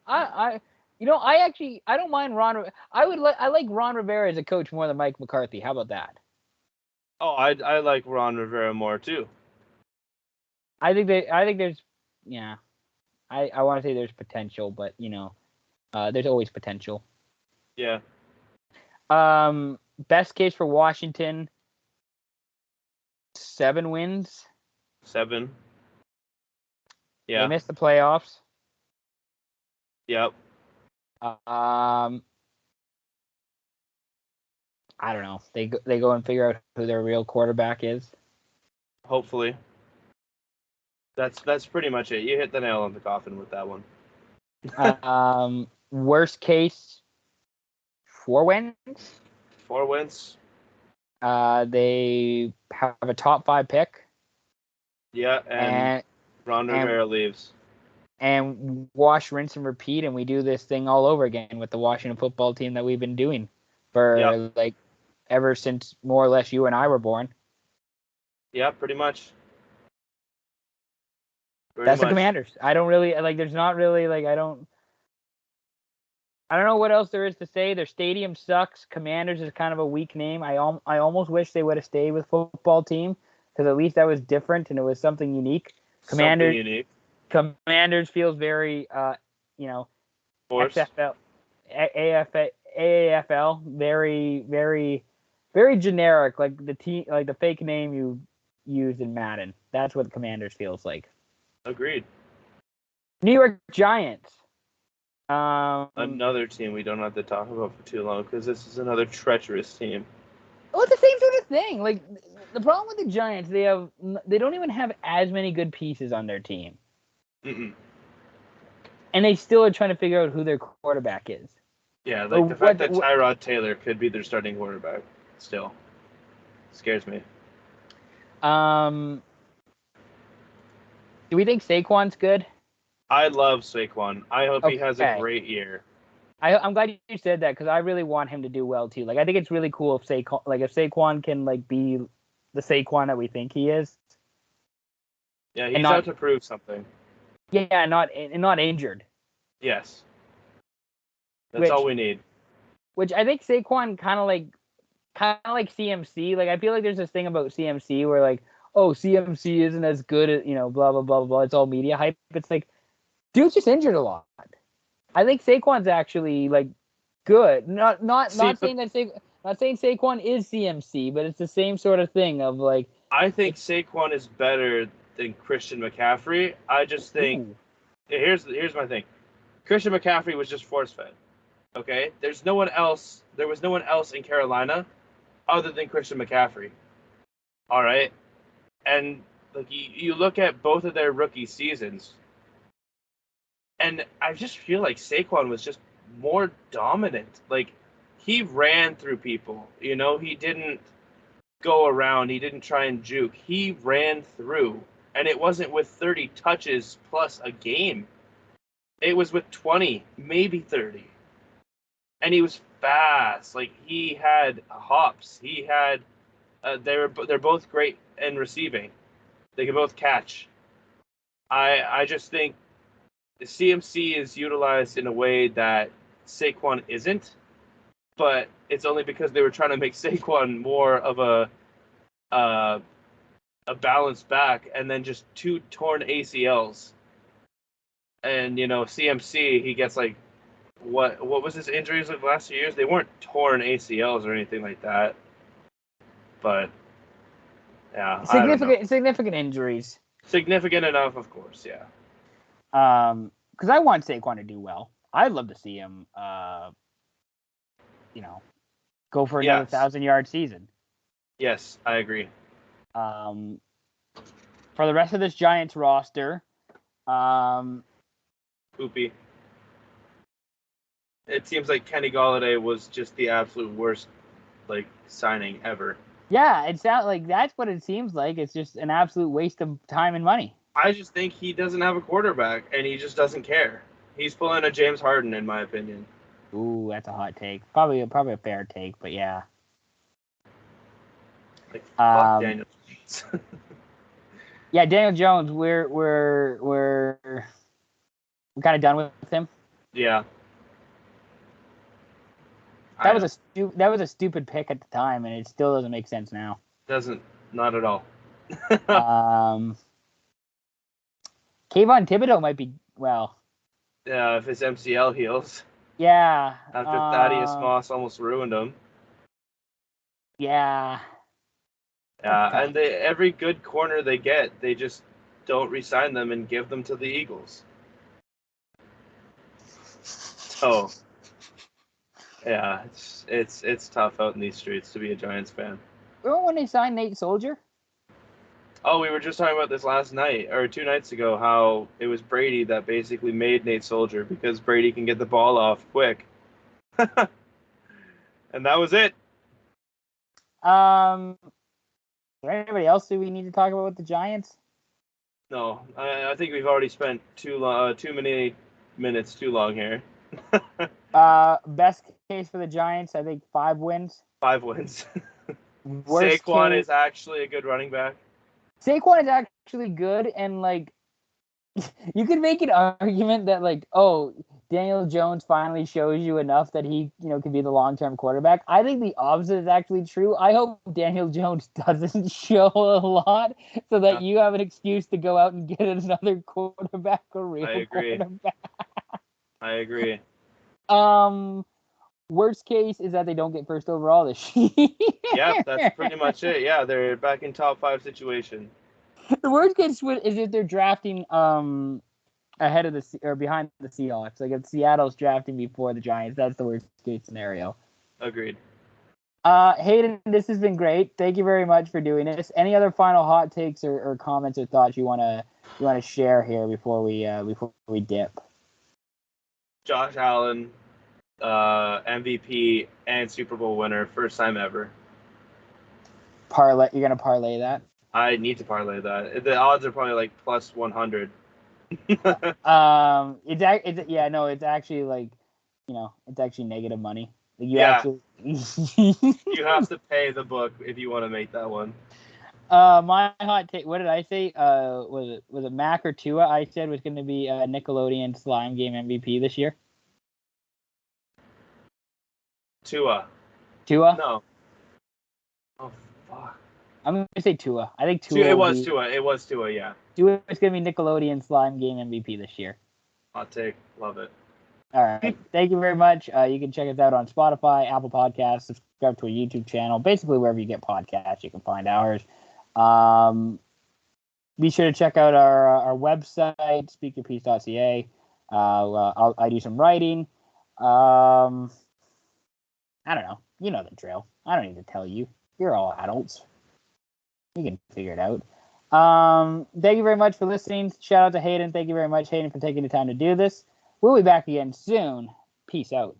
Speaker 1: I don't mind Ron. I like Ron Rivera as a coach more than Mike McCarthy. How about that?
Speaker 2: Oh, I like Ron Rivera more too.
Speaker 1: I think there's I want to say there's potential, but there's always potential.
Speaker 2: Yeah.
Speaker 1: Best case for Washington, 7 wins.
Speaker 2: 7. Yeah.
Speaker 1: They missed the playoffs.
Speaker 2: Yep.
Speaker 1: I don't know. They go and figure out who their real quarterback is.
Speaker 2: Hopefully. That's pretty much it. You hit the nail on the coffin with that one.
Speaker 1: Worst case, 4 wins.
Speaker 2: 4 wins.
Speaker 1: They have a top 5 pick.
Speaker 2: Yeah, and Ron Rivera leaves.
Speaker 1: And wash, rinse, and repeat, and we do this thing all over again with the Washington football team that we've been doing for ever since more or less you and I were born.
Speaker 2: Yeah, pretty much.
Speaker 1: That's the Commanders. I don't really there's not really I don't know what else there is to say. Their stadium sucks. Commanders is kind of a weak name. I almost wish they would have stayed with football team because at least that was different and it was something unique. Commanders feels very XFL, AAFL, very, very, very generic, like the team, like the fake name you use in Madden. That's what Commanders feels like.
Speaker 2: Agreed.
Speaker 1: New York Giants.
Speaker 2: Another team we don't have to talk about for too long because this is another treacherous team.
Speaker 1: Well, it's the same sort of thing. Like the problem with the Giants, they don't even have as many good pieces on their team.
Speaker 2: Mm-mm.
Speaker 1: And they still are trying to figure out who their quarterback is.
Speaker 2: Yeah, like the fact that Tyrod Taylor could be their starting quarterback still scares me.
Speaker 1: Do we think Saquon's good?
Speaker 2: I love Saquon. I hope he has a
Speaker 1: Okay.
Speaker 2: great year.
Speaker 1: I'm glad you said that because I really want him to do well too. Like I think it's really cool if Saquon can like be the Saquon that we think he is.
Speaker 2: Yeah, he's out to prove something.
Speaker 1: Yeah, not injured.
Speaker 2: Yes. That's all we need.
Speaker 1: Which I think Saquon kind of like CMC. Like I feel like there's this thing about CMC where like, oh, CMC isn't as good as, you know, blah blah blah blah. It's all media hype. It's like, dude's just injured a lot. I think Saquon's actually like good. Not saying Saquon is CMC, but it's the same sort of thing of like.
Speaker 2: I think Saquon is better than Christian McCaffrey. I just think here's my thing. Christian McCaffrey was just force fed. Okay? There was no one else in Carolina other than Christian McCaffrey. All right? And like you look at both of their rookie seasons, and I just feel like Saquon was just more dominant. Like he ran through people, you know, he didn't go around, he didn't try and juke. He ran through, and it wasn't with 30 touches plus a game. It was with 20, maybe 30. And he was fast. Like he had hops. He had they're both great in receiving. They can both catch. I just think the CMC is utilized in a way that Saquon isn't, but it's only because they were trying to make Saquon more of a balanced back, and then just 2 torn ACLs. And you know, CMC, he gets like what was his injuries of the last 2 years? They weren't torn ACLs or anything like that, but yeah,
Speaker 1: significant injuries.
Speaker 2: Significant enough, of course, yeah.
Speaker 1: Because I want Saquon to do well. I'd love to see him, go for another 1,000-yard season.
Speaker 2: Yes, I agree.
Speaker 1: For the rest of this Giants roster,
Speaker 2: poopy. It seems like Kenny Golladay was just the absolute worst, like, signing ever.
Speaker 1: Yeah, it sounds like that's what it seems like. It's just an absolute waste of time and money.
Speaker 2: I just think he doesn't have a quarterback, and he just doesn't care. He's pulling a James Harden, in my opinion.
Speaker 1: Ooh, that's a hot take. Probably a fair take, but yeah.
Speaker 2: Like fuck Daniel Jones.
Speaker 1: Yeah, Daniel Jones. We're kind of done with him.
Speaker 2: Yeah.
Speaker 1: That was a stupid pick at the time, and it still doesn't make sense now.
Speaker 2: Not at all.
Speaker 1: Kayvon Thibodeau might be well.
Speaker 2: Yeah, if his MCL heals.
Speaker 1: Yeah.
Speaker 2: After Thaddeus Moss almost ruined him.
Speaker 1: Yeah.
Speaker 2: Yeah, and every good corner they get, they just don't re-sign them and give them to the Eagles. So, yeah, it's tough out in these streets to be a Giants fan.
Speaker 1: Remember when they signed Nate Soldier?
Speaker 2: Oh, we were just talking about this last night, or 2 nights ago, how it was Brady that basically made Nate Soldier because Brady can get the ball off quick. And that was it.
Speaker 1: Is there anybody else who we need to talk about with the Giants?
Speaker 2: No, I think we've already spent too many minutes too long here.
Speaker 1: Best case for the Giants, I think 5 wins.
Speaker 2: 5 wins.
Speaker 1: Worst
Speaker 2: Saquon
Speaker 1: case,
Speaker 2: is actually a good running back.
Speaker 1: Saquon is actually good, and like you could make an argument that like, oh, Daniel Jones finally shows you enough that he, can be the long-term quarterback. I think the opposite is actually true. I hope Daniel Jones doesn't show a lot so that you have an excuse to go out and get another quarterback, a real quarterback.
Speaker 2: I agree.
Speaker 1: Worst case is that they don't get first overall this year.
Speaker 2: Yeah, that's pretty much it. Yeah, they're back in top 5 situation.
Speaker 1: The worst case is if they're drafting ahead of or behind the Seahawks. Like if Seattle's drafting before the Giants, that's the worst case scenario.
Speaker 2: Agreed.
Speaker 1: Hayden, this has been great. Thank you very much for doing this. Any other final hot takes or comments or thoughts you wanna share here before we dip?
Speaker 2: Josh Allen, MVP and Super Bowl winner, first time ever.
Speaker 1: Parlay? You're gonna parlay that?
Speaker 2: I need to parlay that. The odds are probably like plus 100.
Speaker 1: It's actually like, it's actually negative money. Like you actually.
Speaker 2: You have to pay the book if you want to make that one.
Speaker 1: My hot take. What did I say? Was it Mac or Tua? I said was going to be Nickelodeon Slime Game MVP this year.
Speaker 2: Tua.
Speaker 1: Tua?
Speaker 2: No. Oh fuck.
Speaker 1: I'm going to say Tua. I think Tua.
Speaker 2: It was Tua. It was Tua. Yeah.
Speaker 1: Tua is going to be Nickelodeon Slime Game MVP this year.
Speaker 2: Hot take. Love it.
Speaker 1: All right. Thank you very much. You can check us out on Spotify, Apple Podcasts, subscribe to our YouTube channel. Basically, wherever you get podcasts, you can find ours. Be sure to check out our website, speakyourpiece.ca. I do some writing. I don't know. You know the drill. I don't need to tell you. You're all adults. You can figure it out. Thank you very much for listening. Shout out to Hayden. Thank you very much, Hayden, for taking the time to do this. We'll be back again soon. Peace out.